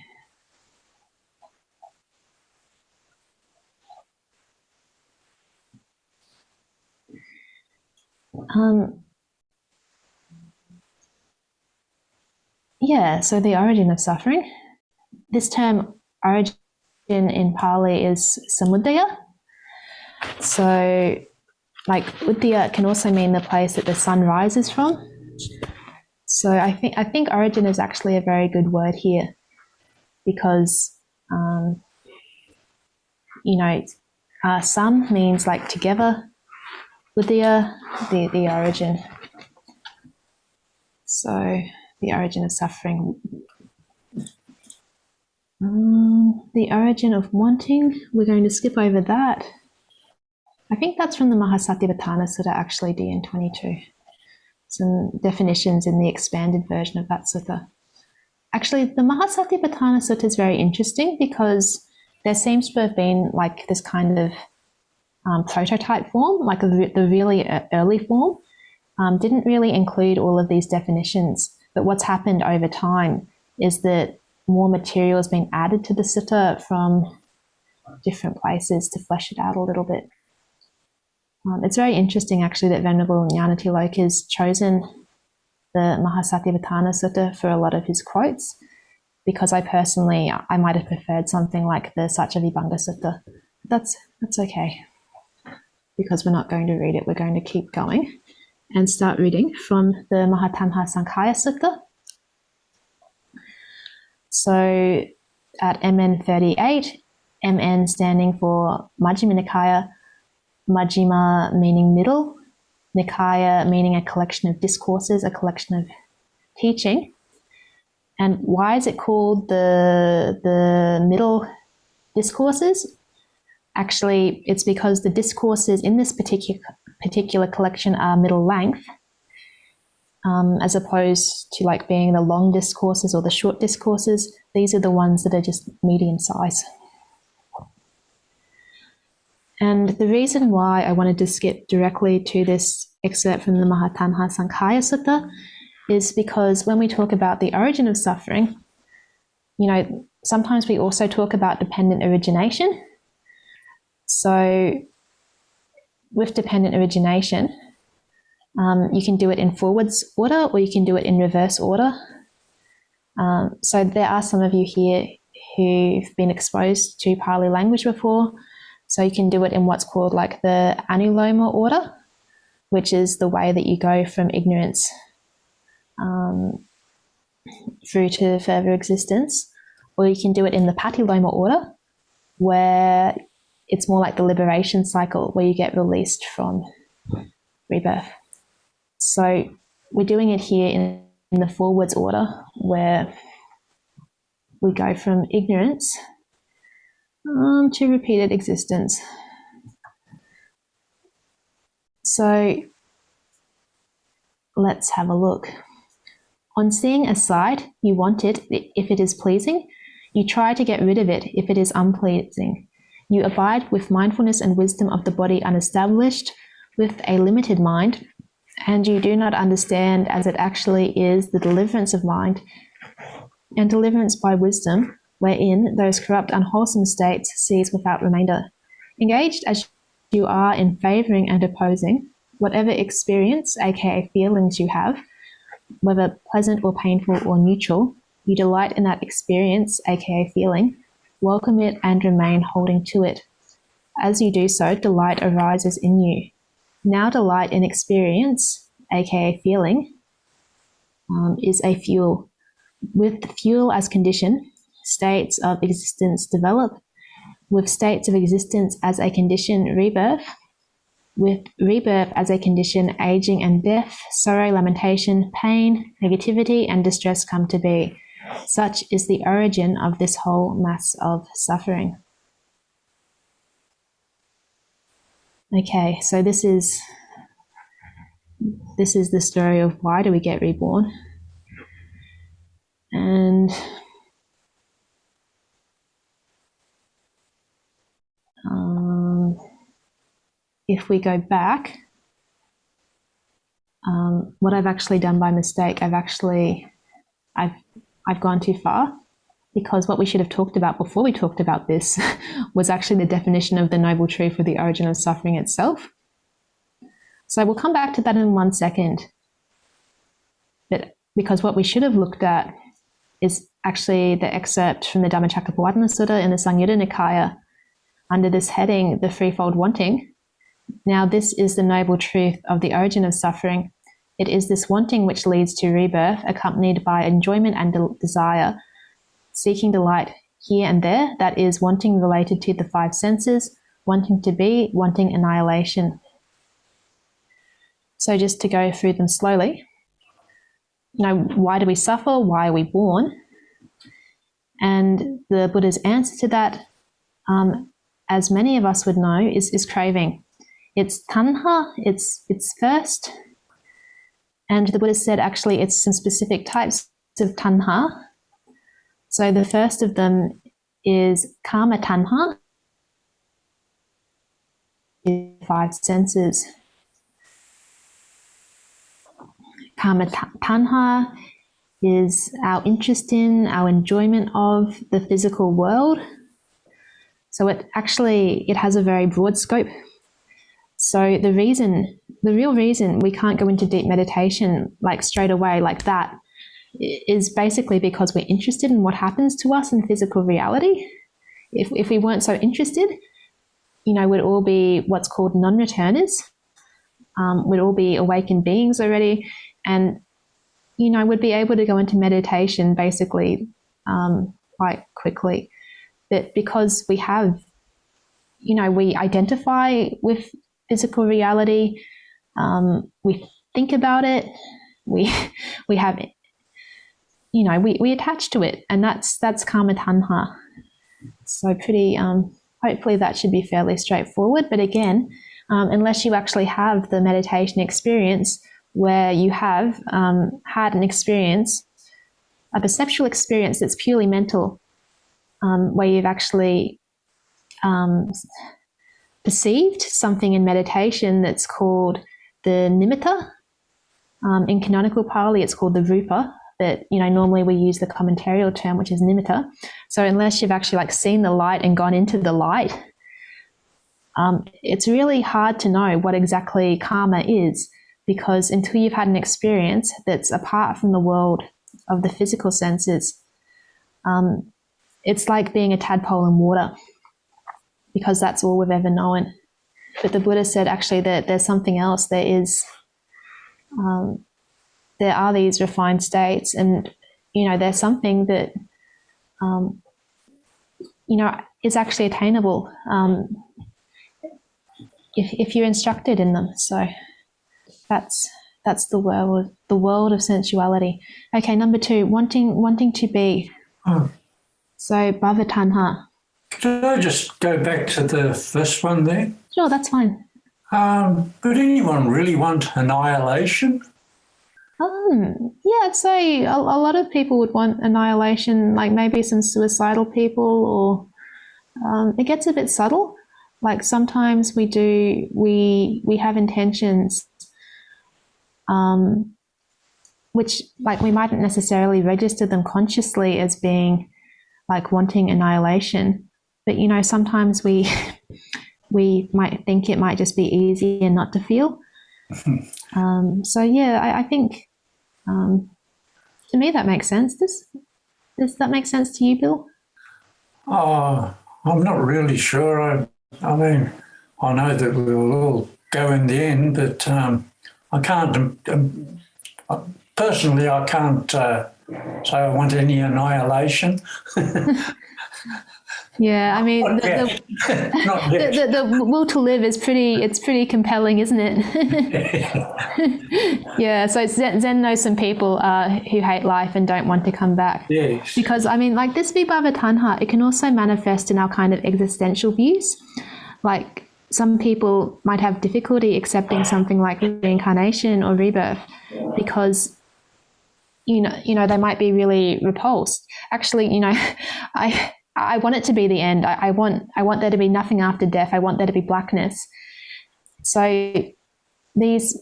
So the origin of suffering. This term origin in Pali is samudaya. So like Udaya can also mean the place that the sun rises from. So I think origin is actually a very good word here, because sam means like together, Udaya, the origin. So the origin of suffering. The origin of wanting, we're going to skip over that. I think that's from the Mahasatipatthana Sutta, actually, DN 22. Some definitions in the expanded version of that sutta. Actually, the Mahasatipatthana Sutta is very interesting because there seems to have been like this kind of prototype form, like the really early form, didn't really include all of these definitions. But what's happened over time is that more material has been added to the sutta from different places to flesh it out a little bit. It's very interesting, actually, that Venerable Nyanatiloka has chosen the Mahasatipatthana Sutta for a lot of his quotes, because I might have preferred something like the Satchavibhanga Sutta. That's okay, because we're not going to read it. We're going to keep going and start reading from the Mahatanha Sankhaya Sutta. So at MN 38, MN standing for Majjhima Nikaya, Majjhima meaning middle, Nikaya meaning a collection of discourses, a collection of teaching. And why is it called the middle discourses? Actually, it's because the discourses in this particular collection are middle length, as opposed to like being the long discourses or the short discourses. These are the ones that are just medium size. And the reason why I wanted to skip directly to this excerpt from the Mahatanha Sankhaya Sutta is because when we talk about the origin of suffering, sometimes we also talk about dependent origination. So with dependent origination, you can do it in forwards order or you can do it in reverse order. So there are some of you here who've been exposed to Pali language before. So you can do it in what's called like the Anuloma order, which is the way that you go from ignorance through to further existence. Or you can do it in the Patiloma order, where it's more like the liberation cycle, where you get released from rebirth. So we're doing it here in the forwards order, where we go from ignorance to repeated existence. So let's have a look. On seeing a sight, you want it if it is pleasing. You try to get rid of it if it is unpleasing. You abide with mindfulness and wisdom of the body unestablished with a limited mind, and you do not understand as it actually is the deliverance of mind and deliverance by wisdom, wherein those corrupt, unwholesome states cease without remainder. Engaged as you are in favouring and opposing, whatever experience, aka feelings you have, whether pleasant or painful or neutral, you delight in that experience, aka feeling, welcome it and remain holding to it. As you do so, delight arises in you. Now delight in experience, aka feeling, is a fuel. With the fuel as condition, states of existence develop. With states of existence as a condition, rebirth. With rebirth as a condition, aging and death, sorrow, lamentation, pain, negativity, and distress come to be. Such is the origin of this whole mass of suffering. Okay, so this is the story of why do we get reborn. And if we go back, what I've actually done by mistake, I've gone too far, because what we should have talked about before we talked about this was actually the definition of the noble truth or the origin of suffering itself. So we'll come back to that in 1 second. But because what we should have looked at is actually the excerpt from the Dhammacakkappavattana Sutta in the Samyutta Nikaya under this heading, the Threefold Wanting. Now, this is the noble truth of the origin of suffering. It is this wanting which leads to rebirth, accompanied by enjoyment and desire, seeking delight here and there. That is wanting related to the five senses, wanting to be, wanting annihilation. So just to go through them slowly. Why do we suffer? Why are we born? And the Buddha's answer to that, as many of us would know, is craving. It's tanha, it's first. And the Buddha said actually it's some specific types of tanha. So the first of them is kama tanha, five senses. Kama tanha is our interest in, our enjoyment of the physical world. So it has a very broad scope. So the real reason we can't go into deep meditation like straight away like that is basically because we're interested in what happens to us in physical reality. If we weren't so interested, we'd all be what's called non-returners. We'd all be awakened beings already, and we'd be able to go into meditation basically quite quickly. But because we have, we identify with physical reality, we think about it, we have, we attach to it, and that's kama tanha. So pretty, hopefully that should be fairly straightforward. But again, unless you actually have the meditation experience where you have had an experience, a perceptual experience that's purely mental, where you've actually perceived something in meditation that's called the nimitta. In canonical Pali, it's called the rupa, but normally we use the commentarial term, which is nimitta. So unless you've actually seen the light and gone into the light, it's really hard to know what exactly karma is, because until you've had an experience that's apart from the world of the physical senses, it's like being a tadpole in water, because that's all we've ever known. But the Buddha said actually that there's something else. There are these refined states, and there's something that is actually attainable if you're instructed in them. So that's the world of sensuality. Okay, number 2, wanting to be. So bhava tanha. Could I just go back to the first one there? Sure, that's fine. Would anyone really want annihilation? Yeah, I'd say a lot of people would want annihilation, like maybe some suicidal people, or it gets a bit subtle. Like sometimes we have intentions which we mightn't necessarily register them consciously as being wanting annihilation, but sometimes we might think it might just be easier not to feel. So yeah, I think to me that makes sense. Does that make sense to you, Bill? I'm not really sure. I mean, I know that we will all go in the end, but I can't, personally, I can't say I want any annihilation. Yeah, I mean, the will to live is pretty compelling, isn't it? Yeah, so Zen knows some people who hate life and don't want to come back. Yes. Because, I mean, this vibhava tanha, it can also manifest in our kind of existential views. Like, some people might have difficulty accepting something like reincarnation or rebirth because, they might be really repulsed. Actually, I want it to be the end. I want there to be nothing after death. I want there to be blackness. So these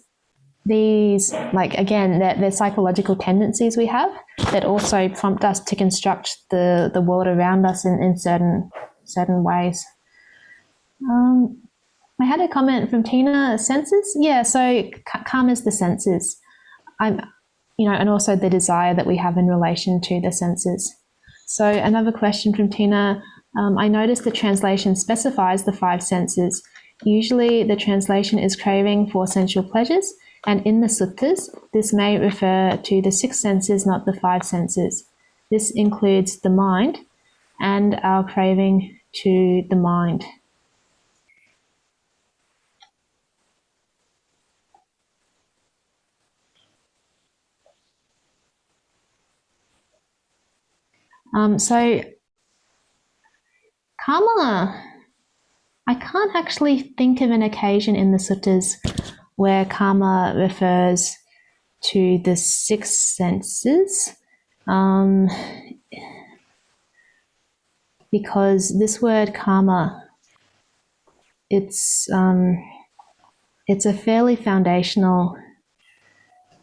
like, again, they're psychological tendencies we have that also prompt us to construct the world around us in certain ways. I had a comment from Tina, senses. Yeah, so karma is the senses. And also the desire that we have in relation to the senses. So another question from Tina. I noticed the translation specifies the 5 senses. Usually the translation is craving for sensual pleasures, and in the suttas, this may refer to the 6 senses, not the 5 senses. This includes the mind and our craving to the mind. So karma, I can't actually think of an occasion in the suttas where karma refers to the 6 senses, because this word karma, it's a fairly foundational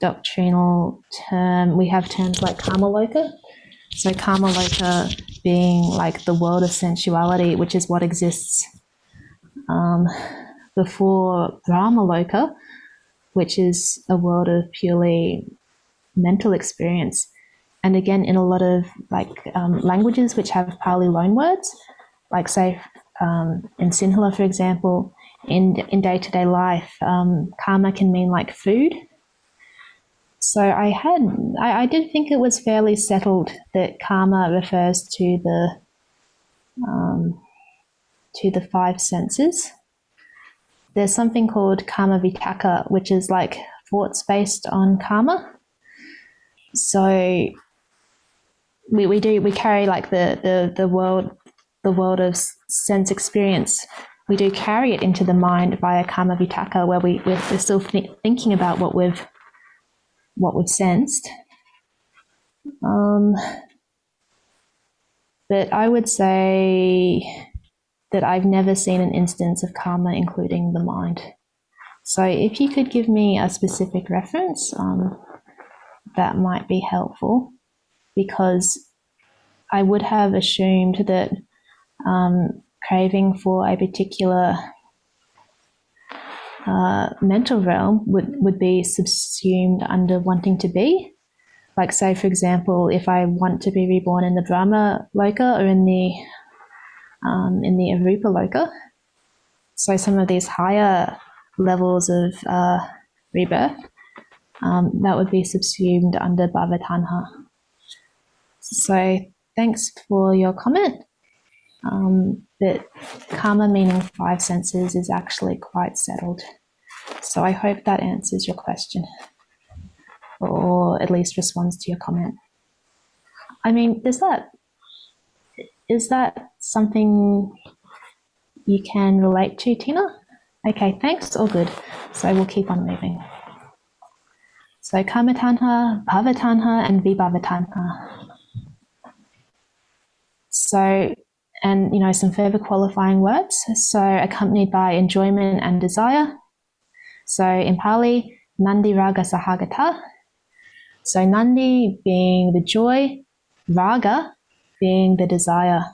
doctrinal term. We have terms like karmaloka. So karmaloka being like the world of sensuality, which is what exists before brahmaloka, which is a world of purely mental experience. And again, in a lot of languages which have Pali loanwords, like say in Sinhala, for example, in day-to-day life, karma can mean like food. So I did think it was fairly settled that karma refers to the 5 senses. There's something called karma vitaka, which is like thoughts based on karma. So we carry like the world of sense experience. We do carry it into the mind via karma vitaka, where we're still thinking about what we've sensed. But I would say that I've never seen an instance of karma including the mind. So if you could give me a specific reference, that might be helpful, because I would have assumed that craving for a particular mental realm would be subsumed under wanting to be. Like, say, for example, if I want to be reborn in the Brahma Loka or in the Arupa Loka, so some of these higher levels of rebirth, that would be subsumed under bhavatanha. So thanks for your comment. That karma meaning 5 senses is actually quite settled. So I hope that answers your question, or at least responds to your comment. I mean, is that something you can relate to, Tina? Okay, thanks, all good. So we'll keep on moving. So karmatanha, bhavatanha, and vibhavatanha. So, and some further qualifying words. So accompanied by enjoyment and desire. So in Pali, nandi raga sahagata. So nandi being the joy, raga being the desire.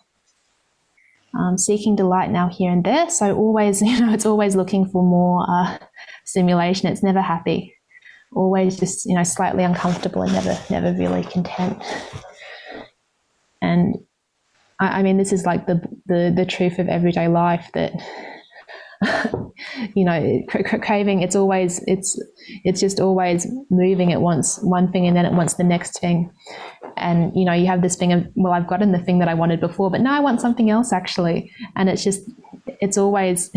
Seeking delight now, here and there. So always, it's always looking for more stimulation. It's never happy. Always just, slightly uncomfortable and never really content. And I mean, this is like the truth of everyday life, that craving, it's just always moving. It wants one thing and then it wants the next thing. And you have this thing of, well, I've gotten the thing that I wanted before, but now I want something else actually. And it's always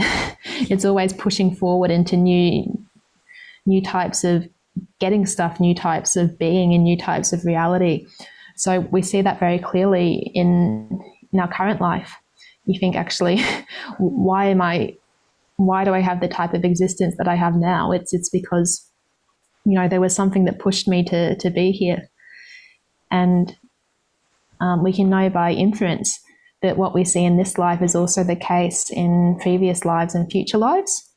pushing forward into new types of getting stuff, new types of being, and new types of reality. So we see that very clearly in our current life. You think, actually, why do I have the type of existence that I have now? It's because, there was something that pushed me to be here. And we can know by inference that what we see in this life is also the case in previous lives and future lives.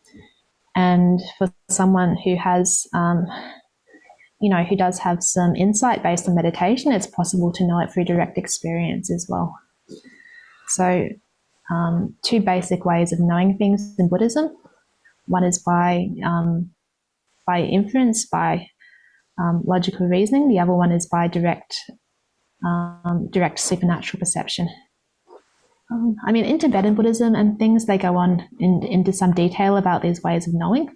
And for someone who has, who does have some insight based on meditation, it's possible to know it through direct experience as well. So 2 basic ways of knowing things in Buddhism. One is by inference, by logical reasoning. The other one is by direct supernatural perception. In Tibetan Buddhism and things, they go on into some detail about these ways of knowing.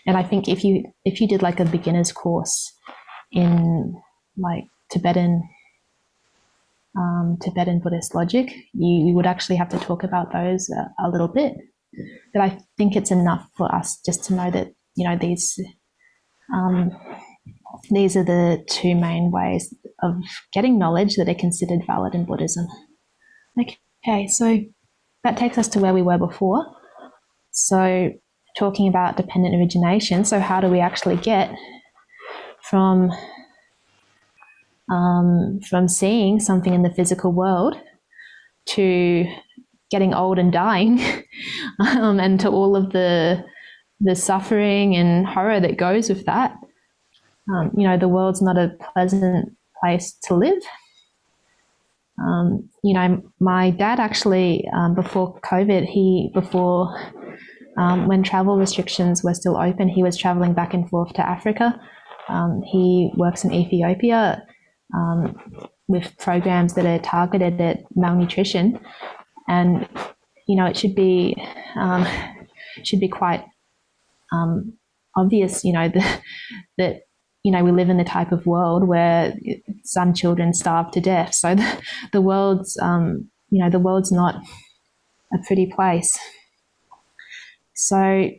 And I think if you did like a beginner's course in like Tibetan Buddhist logic, you would actually have to talk about those a little bit. But I think it's enough for us just to know that, these are the 2 main ways of getting knowledge that are considered valid in Buddhism. Okay, so that takes us to where we were before. So talking about dependent origination. So how do we actually get from seeing something in the physical world to getting old and dying, and to all of the suffering and horror that goes with that? The world's not a pleasant place to live. My dad actually, before COVID, when travel restrictions were still open, he was traveling back and forth to Africa. He works in Ethiopia with programs that are targeted at malnutrition, and it should be quite obvious, that we live in the type of world where some children starve to death. So the world's not a pretty place. So,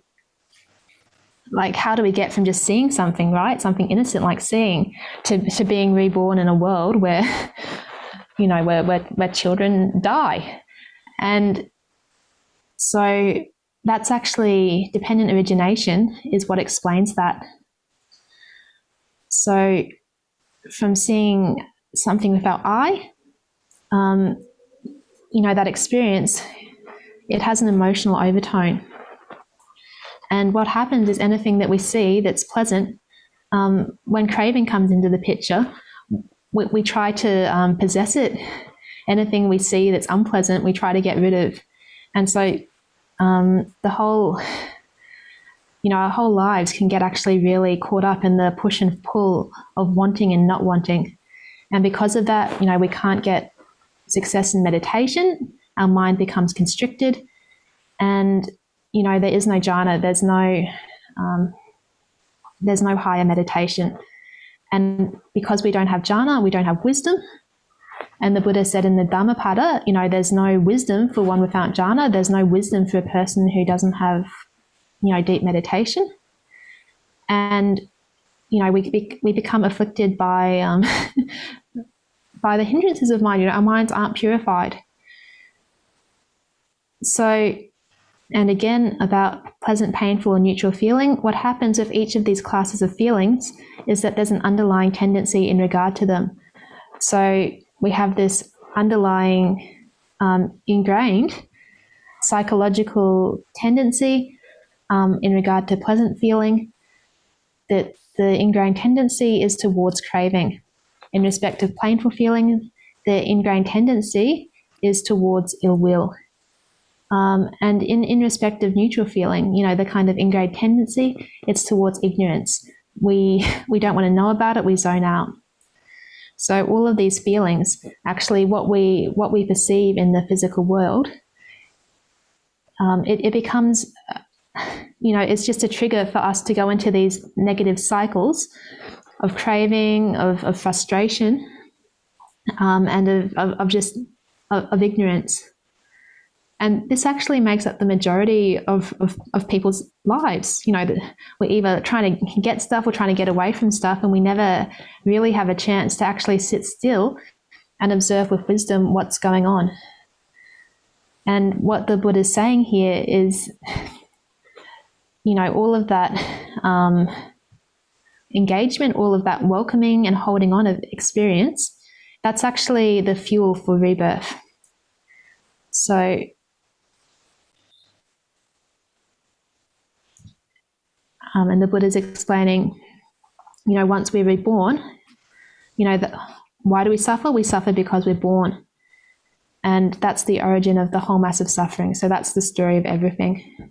like, how do we get from just seeing something, right, something innocent like seeing, to being reborn in a world where, where children die? And so that's actually dependent origination is what explains that. So from seeing something with our eye, that experience, it has an emotional overtone. And what happens is anything that we see that's pleasant, when craving comes into the picture, we try to possess it. Anything we see that's unpleasant, we try to get rid of. And so our whole lives can get actually really caught up in the push and pull of wanting and not wanting. And because of that, we can't get success in meditation. Our mind becomes constricted, and there is no jhana, there's no higher meditation. And because we don't have jhana, we don't have wisdom. And the Buddha said in the Dhammapada, there's no wisdom for one without jhana. There's no wisdom for a person who doesn't have, deep meditation. And, we become afflicted by by the hindrances of mind. Our minds aren't purified. So, and again, about pleasant, painful, and neutral feeling, what happens with each of these classes of feelings is that there's an underlying tendency in regard to them. So we have this underlying ingrained psychological tendency in regard to pleasant feeling, that the ingrained tendency is towards craving. In respect of painful feeling, the ingrained tendency is towards ill will. And in respect of neutral feeling, the kind of ingrained tendency, it's towards ignorance. We don't want to know about it, we zone out. So all of these feelings, actually what we perceive in the physical world, it becomes, it's just a trigger for us to go into these negative cycles of craving, of frustration, and of ignorance. And this actually makes up the majority of people's lives. We're either trying to get stuff or trying to get away from stuff, and we never really have a chance to actually sit still and observe with wisdom what's going on. And what the Buddha is saying here is, all of that engagement, all of that welcoming and holding on of experience, that's actually the fuel for rebirth. So And the Buddha's explaining, once we're reborn, why do we suffer? We suffer because we're born. And that's the origin of the whole mass of suffering. So that's the story of everything.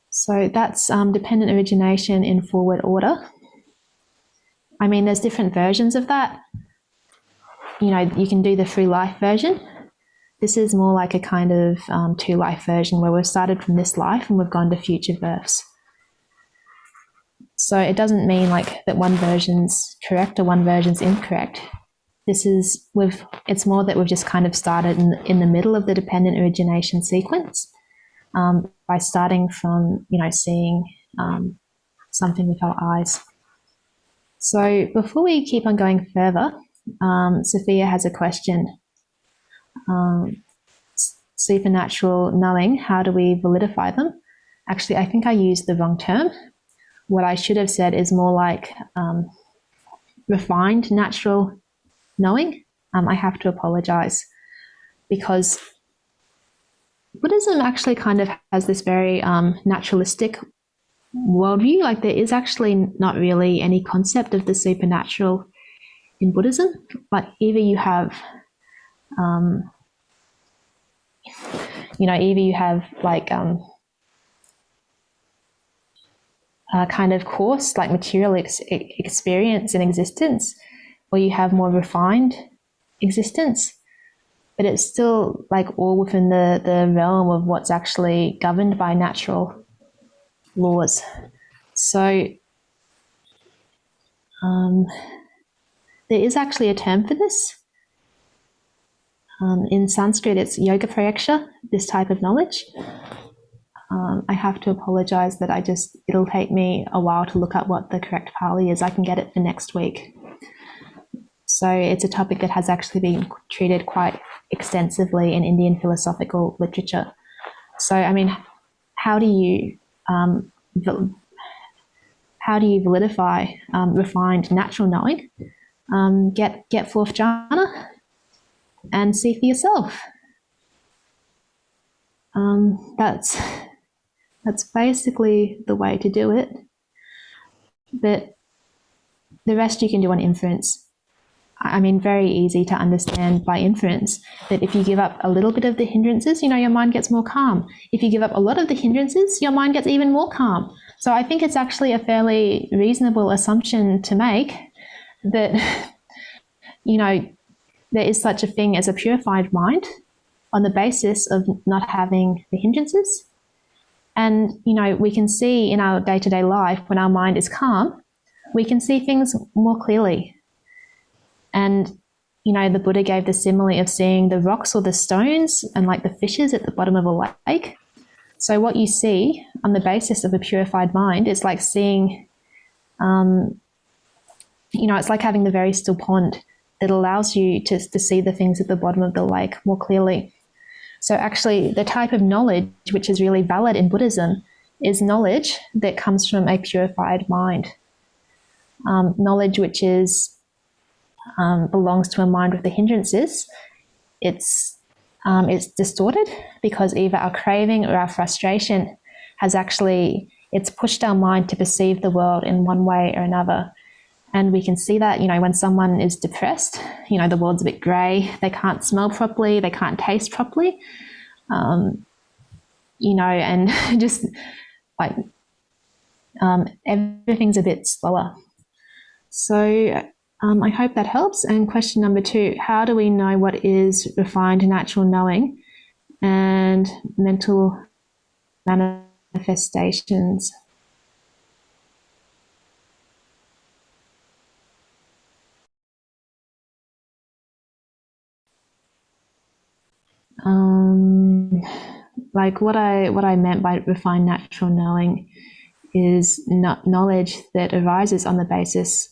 So that's dependent origination in forward order. I mean, there's different versions of that. You can do the through life version. This is more like a kind of two-life version where we've started from this life and we've gone to future births. So it doesn't mean like that one version's correct or one version's incorrect. It's more that we've just kind of started in the middle of the dependent origination sequence by starting from, seeing something with our eyes. So before we keep on going further, Sophia has a question. Supernatural knowing, how do we validify them? Actually, I think I used the wrong term. What I should have said is more like refined natural knowing. I have to apologize because Buddhism actually kind of has this very naturalistic worldview. Like there is actually not really any concept of the supernatural in Buddhism, but either you have like a kind of coarse, like material experience in existence, or you have more refined existence, but it's still like all within the realm of what's actually governed by natural laws. So there is actually a term for this. In Sanskrit, it's yoga prayaksha, this type of knowledge. I have to apologize that it'll take me a while to look up what the correct Pali is. I can get it for next week. So it's a topic that has actually been treated quite extensively in Indian philosophical literature. So, I mean, how do you validify refined natural knowing? Get fourth jhana and see for yourself. That's basically the way to do it. But the rest you can do on inference. I mean, very easy to understand by inference that if you give up a little bit of the hindrances, your mind gets more calm. If you give up a lot of the hindrances, your mind gets even more calm. So I think it's actually a fairly reasonable assumption to make that, there is such a thing as a purified mind on the basis of not having the hindrances. And, we can see in our day-to-day life when our mind is calm, we can see things more clearly. And, the Buddha gave the simile of seeing the rocks or the stones and like the fishes at the bottom of a lake. So what you see on the basis of a purified mind is like seeing, it's like having the very still pond that allows you to see the things at the bottom of the lake more clearly. So actually the type of knowledge which is really valid in Buddhism is knowledge that comes from a purified mind. Knowledge which is belongs to a mind with the hindrances, it's distorted because either our craving or our frustration it's pushed our mind to perceive the world in one way or another. And we can see that, when someone is depressed, the world's a bit grey, they can't smell properly, they can't taste properly, and just like everything's a bit slower. So I hope that helps. And question number 2, how do we know what is refined natural knowing and mental manifestations? Like what I meant by refined natural knowing is not knowledge that arises on the basis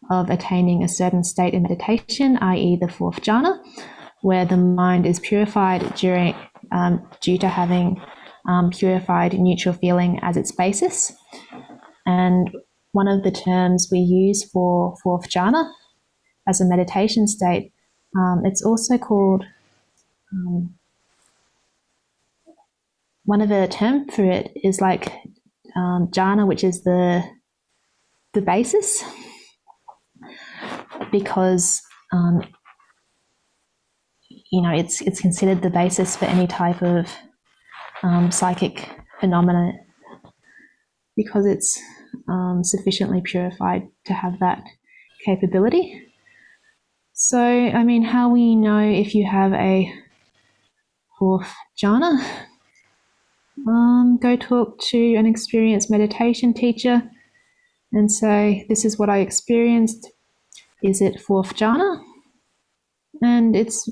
of attaining a certain state in meditation, i.e. the fourth jhana, where the mind is purified due to having purified neutral feeling as its basis. And one of the terms we use for fourth jhana as a meditation state, it's also called one of the terms for it is like jhana, which is the basis, because it's considered the basis for any type of psychic phenomena, because it's sufficiently purified to have that capability. So, I mean, how we know if you have a fourth jhana? Go talk to an experienced meditation teacher and say, this is what I experienced. Is it fourth jhana? And it's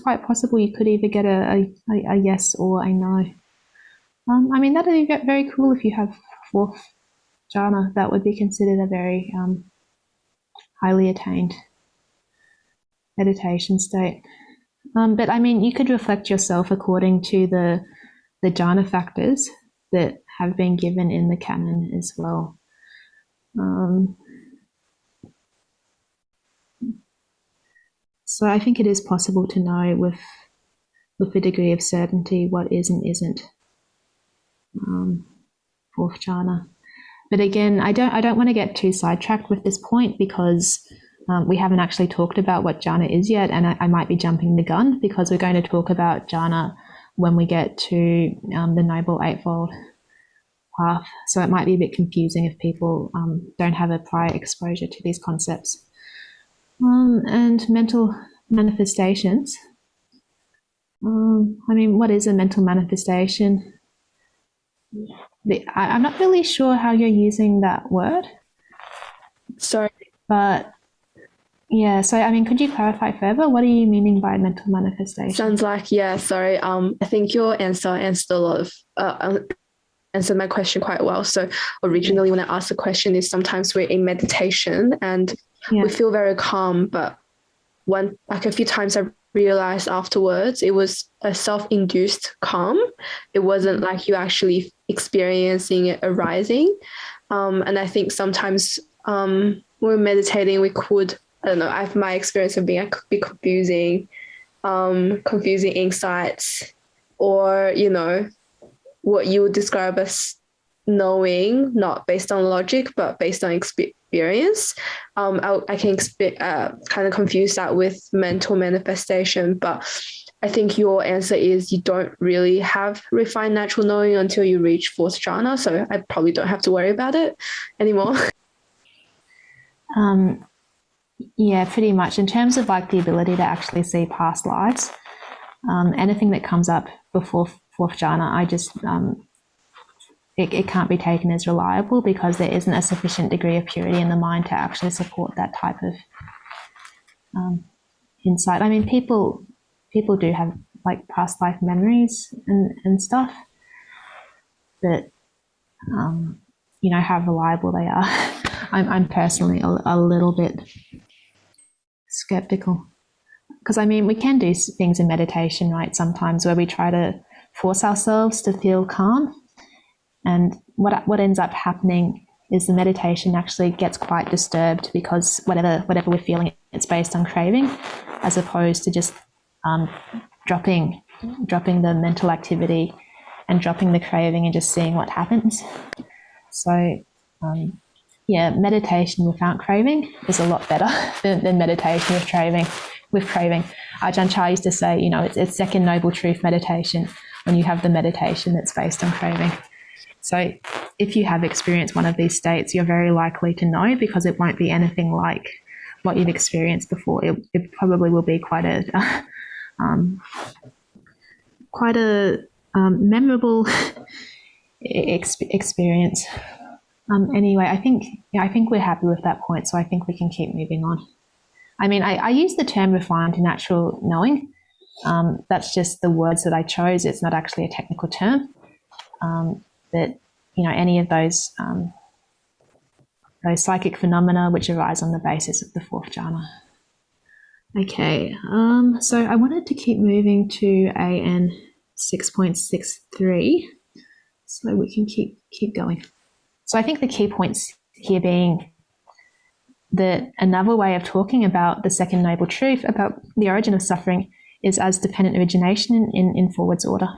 quite possible you could either get a yes or a no. I mean, that would be very cool if you have fourth jhana. That would be considered a very highly attained meditation state. But I mean, you could reflect yourself according to the jhana factors that have been given in the canon as well. So I think it is possible to know with a degree of certainty what is and isn't fourth jhana. But again, I don't want to get too sidetracked with this point, because we haven't actually talked about what jhana is yet, and I might be jumping the gun, because we're going to talk about jhana when we get to the Noble Eightfold Path. So it might be a bit confusing if people don't have a prior exposure to these concepts. And mental manifestations. I mean, what is a mental manifestation? I'm not really sure how you're using that word. Sorry. But yeah, so I mean, could you clarify further? What are you meaning by mental manifestation? Sounds like, yeah, sorry. I think your answer answered a lot of answered my question quite well. So originally when I asked the question is, sometimes we're in meditation and we feel very calm, but a few times I realized afterwards it was a self-induced calm. It wasn't like you actually experiencing it arising. And I think sometimes when we're meditating, we could, I don't know, I have my experience of being, I could be confusing insights, or, what you would describe as knowing, not based on logic, but based on experience. I can kind of confuse that with mental manifestation, but I think your answer is you don't really have refined natural knowing until you reach fourth jhana, so I probably don't have to worry about it anymore. Yeah, pretty much. In terms of like the ability to actually see past lives, anything that comes up before fourth jhana, I just it can't be taken as reliable, because there isn't a sufficient degree of purity in the mind to actually support that type of insight. I mean, people do have like past life memories and stuff, but how reliable they are, I'm personally a little bit skeptical. Because I mean, we can do things in meditation, right? Sometimes where we try to force ourselves to feel calm, and what ends up happening is the meditation actually gets quite disturbed, because whatever we're feeling, it's based on craving, as opposed to just dropping the mental activity and dropping the craving and just seeing what happens. So meditation without craving is a lot better than meditation with craving. Ajahn Chah used to say, it's second noble truth meditation when you have the meditation that's based on craving. So if you have experienced one of these states, you're very likely to know, because it won't be anything like what you've experienced before. It probably will be quite a memorable experience. Anyway, I think we're happy with that point, so I think we can keep moving on. I mean, I use the term refined natural knowing. That's just the words that I chose. It's not actually a technical term. But any of those psychic phenomena which arise on the basis of the fourth jhana. Okay, so I wanted to keep moving to AN 6.63, so we can keep going. So I think the key points here being that another way of talking about the second noble truth, about the origin of suffering, is as dependent origination in forwards order.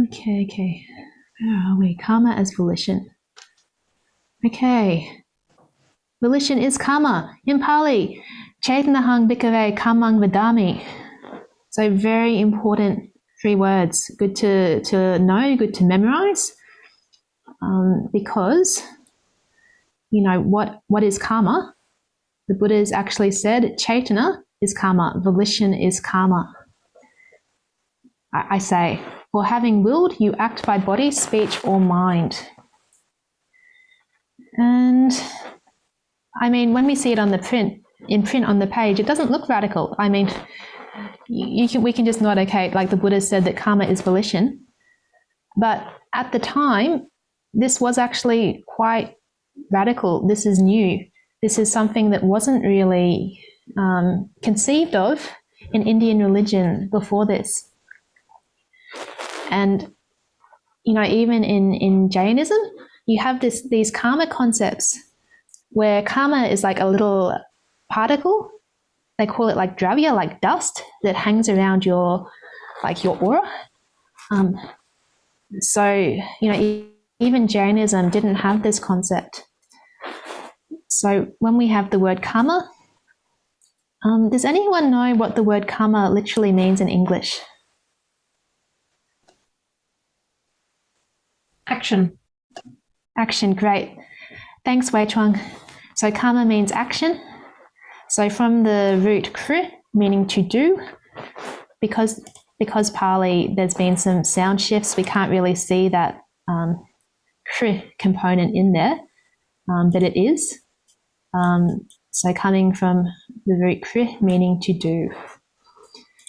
Okay. Where are we? Karma as volition. Okay. Volition is karma. In Pali, Chaitanahang bhikkhave kammang vadami. So very important 3 words. Good to know, good to memorize. Because, what is karma? The Buddhas actually said Chaitana is karma, volition is karma. I say, for having willed, you act by body, speech, or mind. And I mean, when we see it on the print on the page, it doesn't look radical. I mean, we can just nod, okay, like the Buddha said that karma is volition. But at the time, this was actually quite radical. This is new. This is something that wasn't really conceived of in Indian religion before this. And, even in Jainism, you have this karma concepts where karma is like a little particle. They call it like dravya, like dust that hangs around your aura. So, even Jainism didn't have this concept. So when we have the word karma, does anyone know what the word karma literally means in English? Action. Action, great. Thanks, Wei Chuang. So karma means action. So from the root kri, meaning to do, because Pali, there's been some sound shifts, we can't really see that kri component in there, but it is. So coming from the root kri, meaning to do.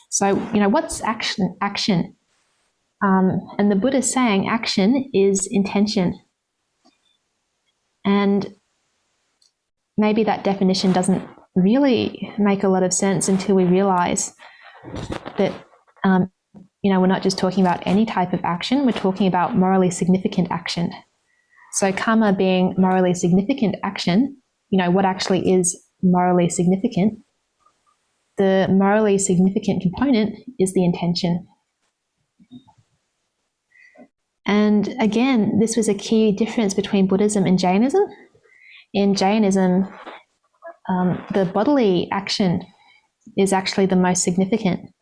So, what's action? Action. And the Buddha is saying action is intention. And maybe that definition doesn't really make a lot of sense until we realize that, we're not just talking about any type of action, we're talking about morally significant action. So karma being morally significant action, what actually is morally significant? The morally significant component is the intention. And again, this was a key difference between Buddhism and Jainism. In Jainism, the bodily action is actually the most significant.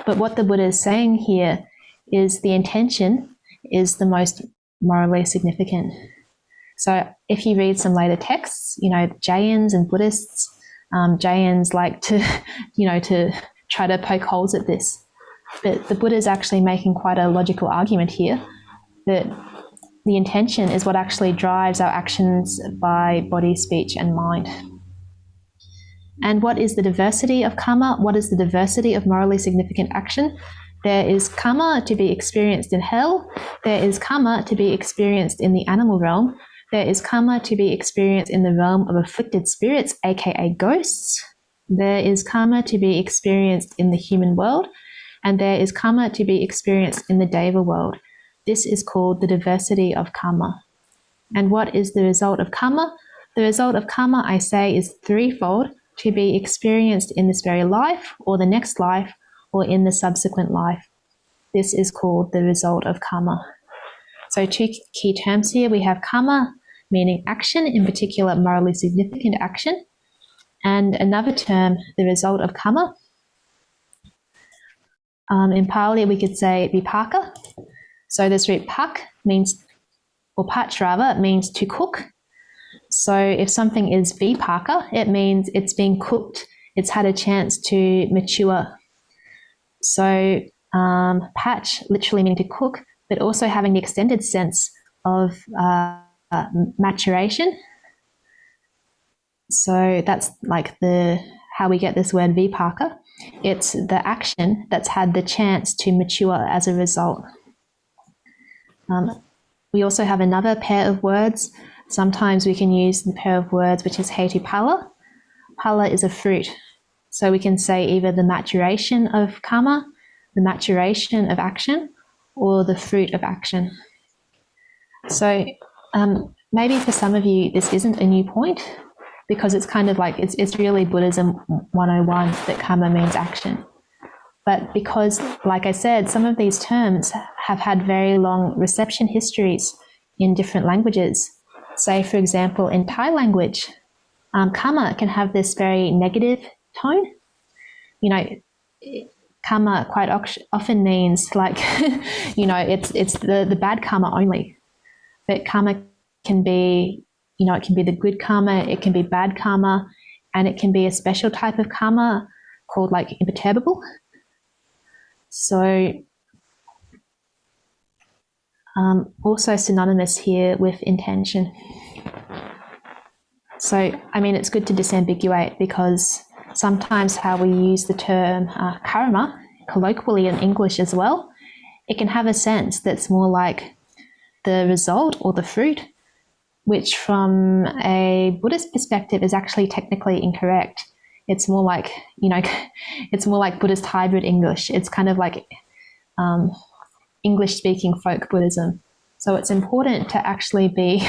But what the Buddha is saying here is the intention is the most morally significant. So if you read some later texts, Jains and Buddhists, Jains like to, to try to poke holes at this. But the Buddha is actually making quite a logical argument here that the intention is what actually drives our actions by body, speech, and mind. And what is the diversity of karma? What is the diversity of morally significant action? There is karma to be experienced in hell. There is karma to be experienced in the animal realm. There is karma to be experienced in the realm of afflicted spirits, aka ghosts. There is karma to be experienced in the human world. And there is karma to be experienced in the Deva world. This is called the diversity of karma. And what is the result of karma? The result of karma, I say, is threefold: to be experienced in this very life, or the next life, or in the subsequent life. This is called the result of karma. So 2 key terms here. We have karma, meaning action, in particular morally significant action. And another term, the result of karma. In Pali, we could say vipaka. So this root pak means, or pach rather, means to cook. So if something is vipaka, it means it's being cooked. It's had a chance to mature. So pach literally meaning to cook, but also having the extended sense of maturation. So that's like how we get this word vipaka. It's the action that's had the chance to mature as a result. We also have another pair of words. Sometimes we can use the pair of words which is hetu pala. Pala is a fruit. So we can say either the maturation of karma, the maturation of action, or the fruit of action. So maybe for some of you this isn't a new point, because it's kind of like it's really Buddhism 101 that karma means action. But because, like I said, some of these terms have had very long reception histories in different languages. Say, for example, in Thai language, karma can have this very negative tone. You know, karma quite often means like, you know, it's the bad karma only. But karma can be, you know, it can be the good karma, it can be bad karma, and it can be a special type of karma called like imperturbable. So also synonymous here with intention. So, I mean, it's good to disambiguate, because sometimes how we use the term karma, colloquially in English as well, it can have a sense that's more like the result or the fruit, which from a Buddhist perspective is actually technically incorrect. It's more like, you know, it's more like Buddhist hybrid English. It's kind of like English-speaking folk Buddhism. So it's important to actually be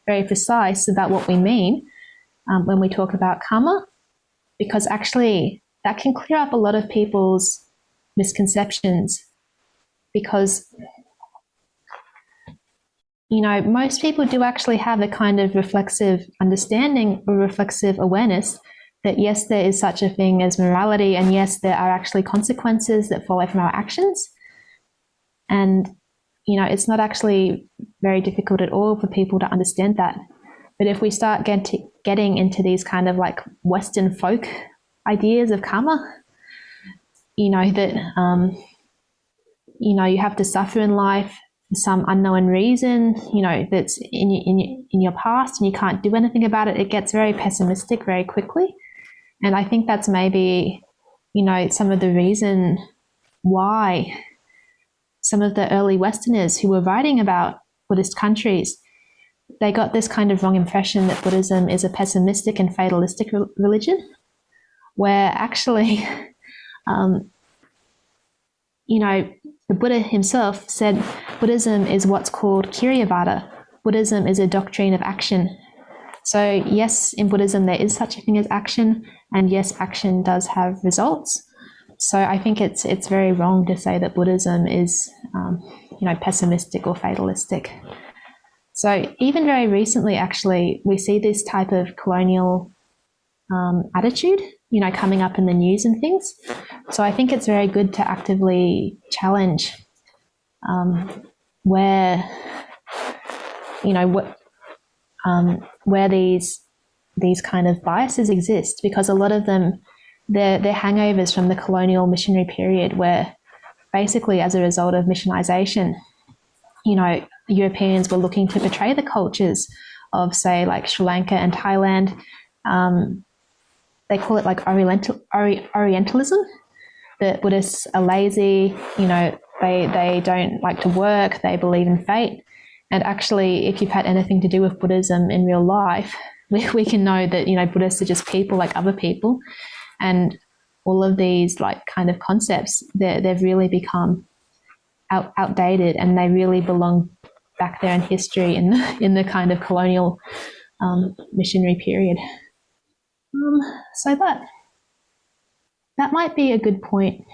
very precise about what we mean when we talk about karma, because actually that can clear up a lot of people's misconceptions. Because, you know, most people do actually have a kind of reflexive understanding or reflexive awareness that yes, there is such a thing as morality, and yes, there are actually consequences that follow from our actions. And, you know, it's not actually very difficult at all for people to understand that. But if we start getting into these kind of like Western folk ideas of karma, you know, that, you know, you have to suffer in life for some unknown reason, you know, that's in your past and you can't do anything about it, it gets very pessimistic very quickly. And I think that's maybe, you know, some of the reason why some of the early Westerners who were writing about Buddhist countries, they got this kind of wrong impression that Buddhism is a pessimistic and fatalistic religion, where actually, you know, the Buddha himself said Buddhism is what's called Theravāda. Buddhism is a doctrine of action. So yes, in Buddhism there is such a thing as action, and yes, action does have results. So I think it's very wrong to say that Buddhism is, you know, pessimistic or fatalistic. So even very recently, actually, we see this type of colonial attitude, you know, coming up in the news and things. So I think it's very good to actively challenge where, you know, where these kind of biases exist, because a lot of them, they're hangovers from the colonial missionary period, where basically as a result of missionization, you know, Europeans were looking to portray the cultures of, say, like Sri Lanka and Thailand. They call it like Orientalism, that Buddhists are lazy, you know, they don't like to work, they believe in fate. And actually, if you've had anything to do with Buddhism in real life, we can know that, you know, Buddhists are just people like other people. And all of these like kind of concepts, they've really become outdated, and they really belong back there in history in the kind of colonial missionary period. So that might be a good point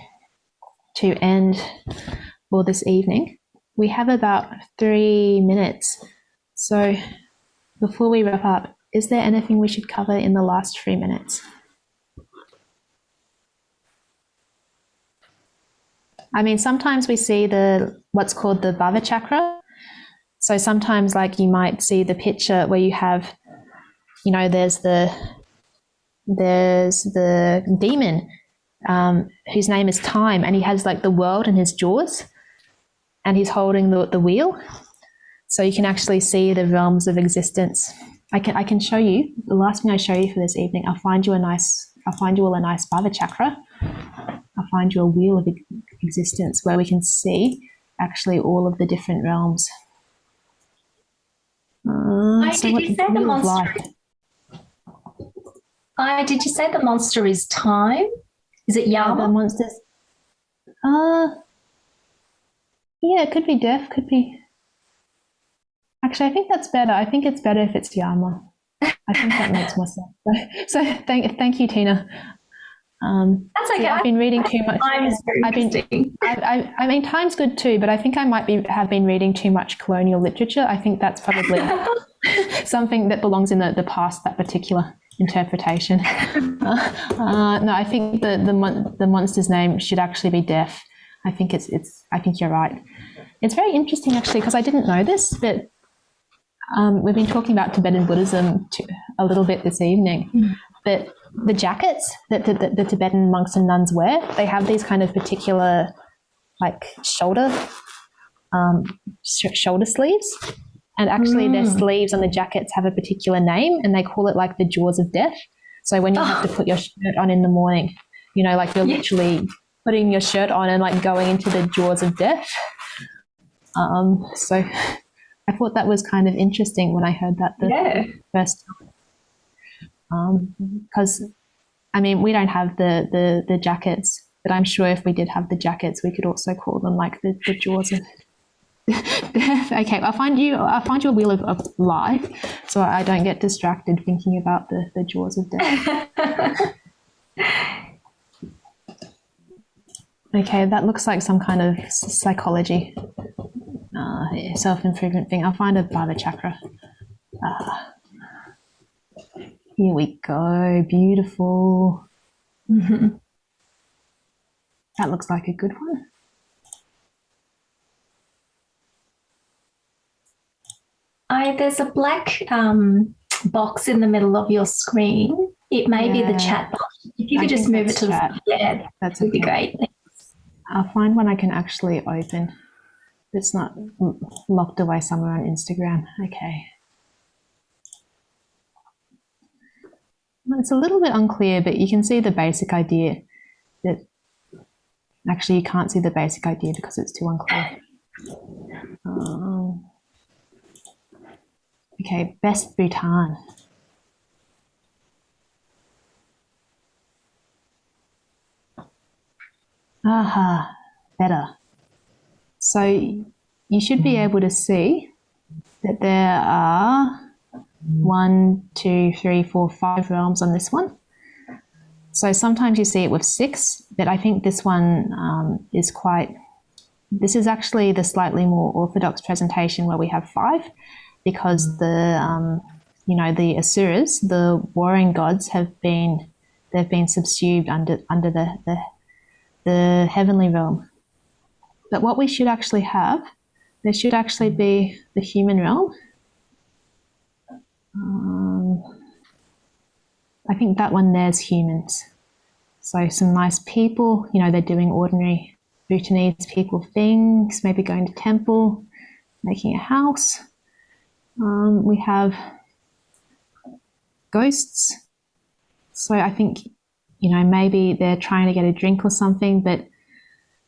to end for this evening. We have about 3 minutes. So before we wrap up, is there anything we should cover in the last 3 minutes? I mean, sometimes we see what's called the Bhava chakra. So sometimes, like, you might see the picture where you have, you know, there's the demon whose name is Time, and he has like the world in his jaws, and he's holding the wheel. So you can actually see the realms of existence. I can show you. The last thing I show you for this evening, I'll find you all a nice Bhava chakra. I'll find you a wheel of existence where we can see actually all of the different realms. Did you say the monster? Did you say the monster is time? Is it Yama? The monsters. Yeah, it could be death. Could be. Actually, I think that's better. I think it's better if it's Yama. I think that makes more sense. So thank you, Tina. That's okay. I've been reading too much. Time is very interesting. I mean, time's good too, but I think I might have been reading too much colonial literature. I think that's probably something that belongs in the past, that particular interpretation. No, I think the monster's name should actually be death. I think I think you're right. It's very interesting actually, because I didn't know this, but we've been talking about Tibetan Buddhism a little bit this evening, but the jackets that the Tibetan monks and nuns wear, they have these kind of particular like shoulder sleeves, and actually their sleeves on the jackets have a particular name, and they call it like the jaws of death. So when you have to put your shirt on in the morning, you know, like you're literally putting your shirt on and like going into the jaws of death. So I thought that was kind of interesting when I heard that the first time. Because, I mean, we don't have the jackets, but I'm sure if we did have the jackets, we could also call them like the jaws of death. Okay, I'll find you a wheel of life so I don't get distracted thinking about the jaws of death. Okay, that looks like some kind of psychology, self-improvement thing. I'll find a Bhava chakra. Here we go. Beautiful. Mm-hmm. That looks like a good one. There's a black box in the middle of your screen. It may be the chat box. If you could just move it to the side, that would be great. I'll find one I can actually open. It's not locked away somewhere on Instagram. Okay. Well, it's a little bit unclear, but you can see the basic idea. That actually you can't see the basic idea because it's too unclear. Okay, best Bhutan. Aha, better. So you should be able to see that there are 1, 2, 3, 4, 5 realms on this one. So sometimes you see it with 6, but I think this one this is actually the slightly more orthodox presentation where we have 5, because the asuras, the warring gods, they've been subsumed under the heavenly realm. But what we should actually have, there should actually be the human realm. I think that one there's humans. So some nice people, you know, they're doing ordinary Bhutanese people things, maybe going to temple, making a house. We have ghosts. So I think, you know, maybe they're trying to get a drink or something, but,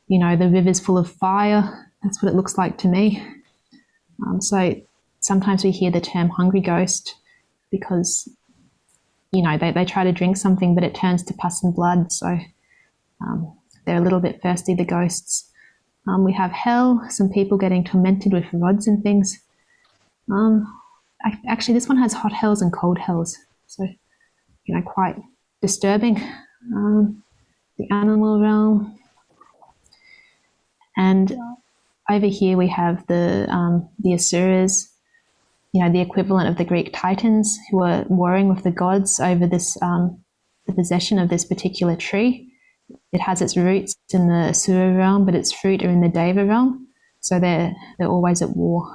you know, the river's full of fire. That's what it looks like to me. So sometimes we hear the term hungry ghost because, you know, they try to drink something, but it turns to pus and blood. So they're a little bit thirsty, the ghosts. We have hell, some people getting tormented with rods and things. Actually, this one has hot hells and cold hells. So, you know, quite disturbing. The animal realm. And over here we have the asuras, you know, the equivalent of the Greek titans who are warring with the gods over this, the possession of this particular tree. It has its roots in the asura realm, but its fruit are in the deva realm. So they're always at war.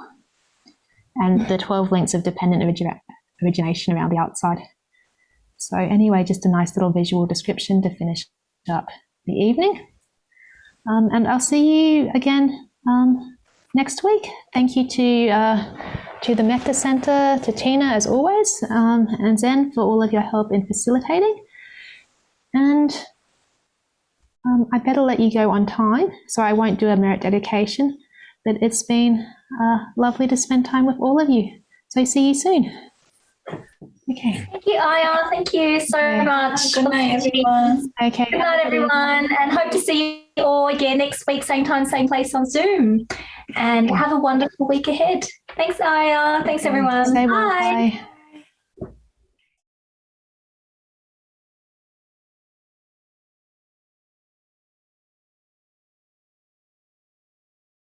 And the 12 links of dependent origination around the outside. So anyway, just a nice little visual description to finish up the evening. And I'll see you again next week. Thank you to the Metta Centre, to Tina as always, and Zen for all of your help in facilitating. And I better let you go on time, so I won't do a merit dedication. But it's been lovely to spend time with all of you. So see you soon. Okay. Thank you, Ayya. Thank you so much. Good night, everyone. Okay. Good night, everyone. And hope to see you all again next week, same time, same place on Zoom. And have a wonderful week ahead. Thanks, Ayya. Thanks, everyone. Say bye. Bye.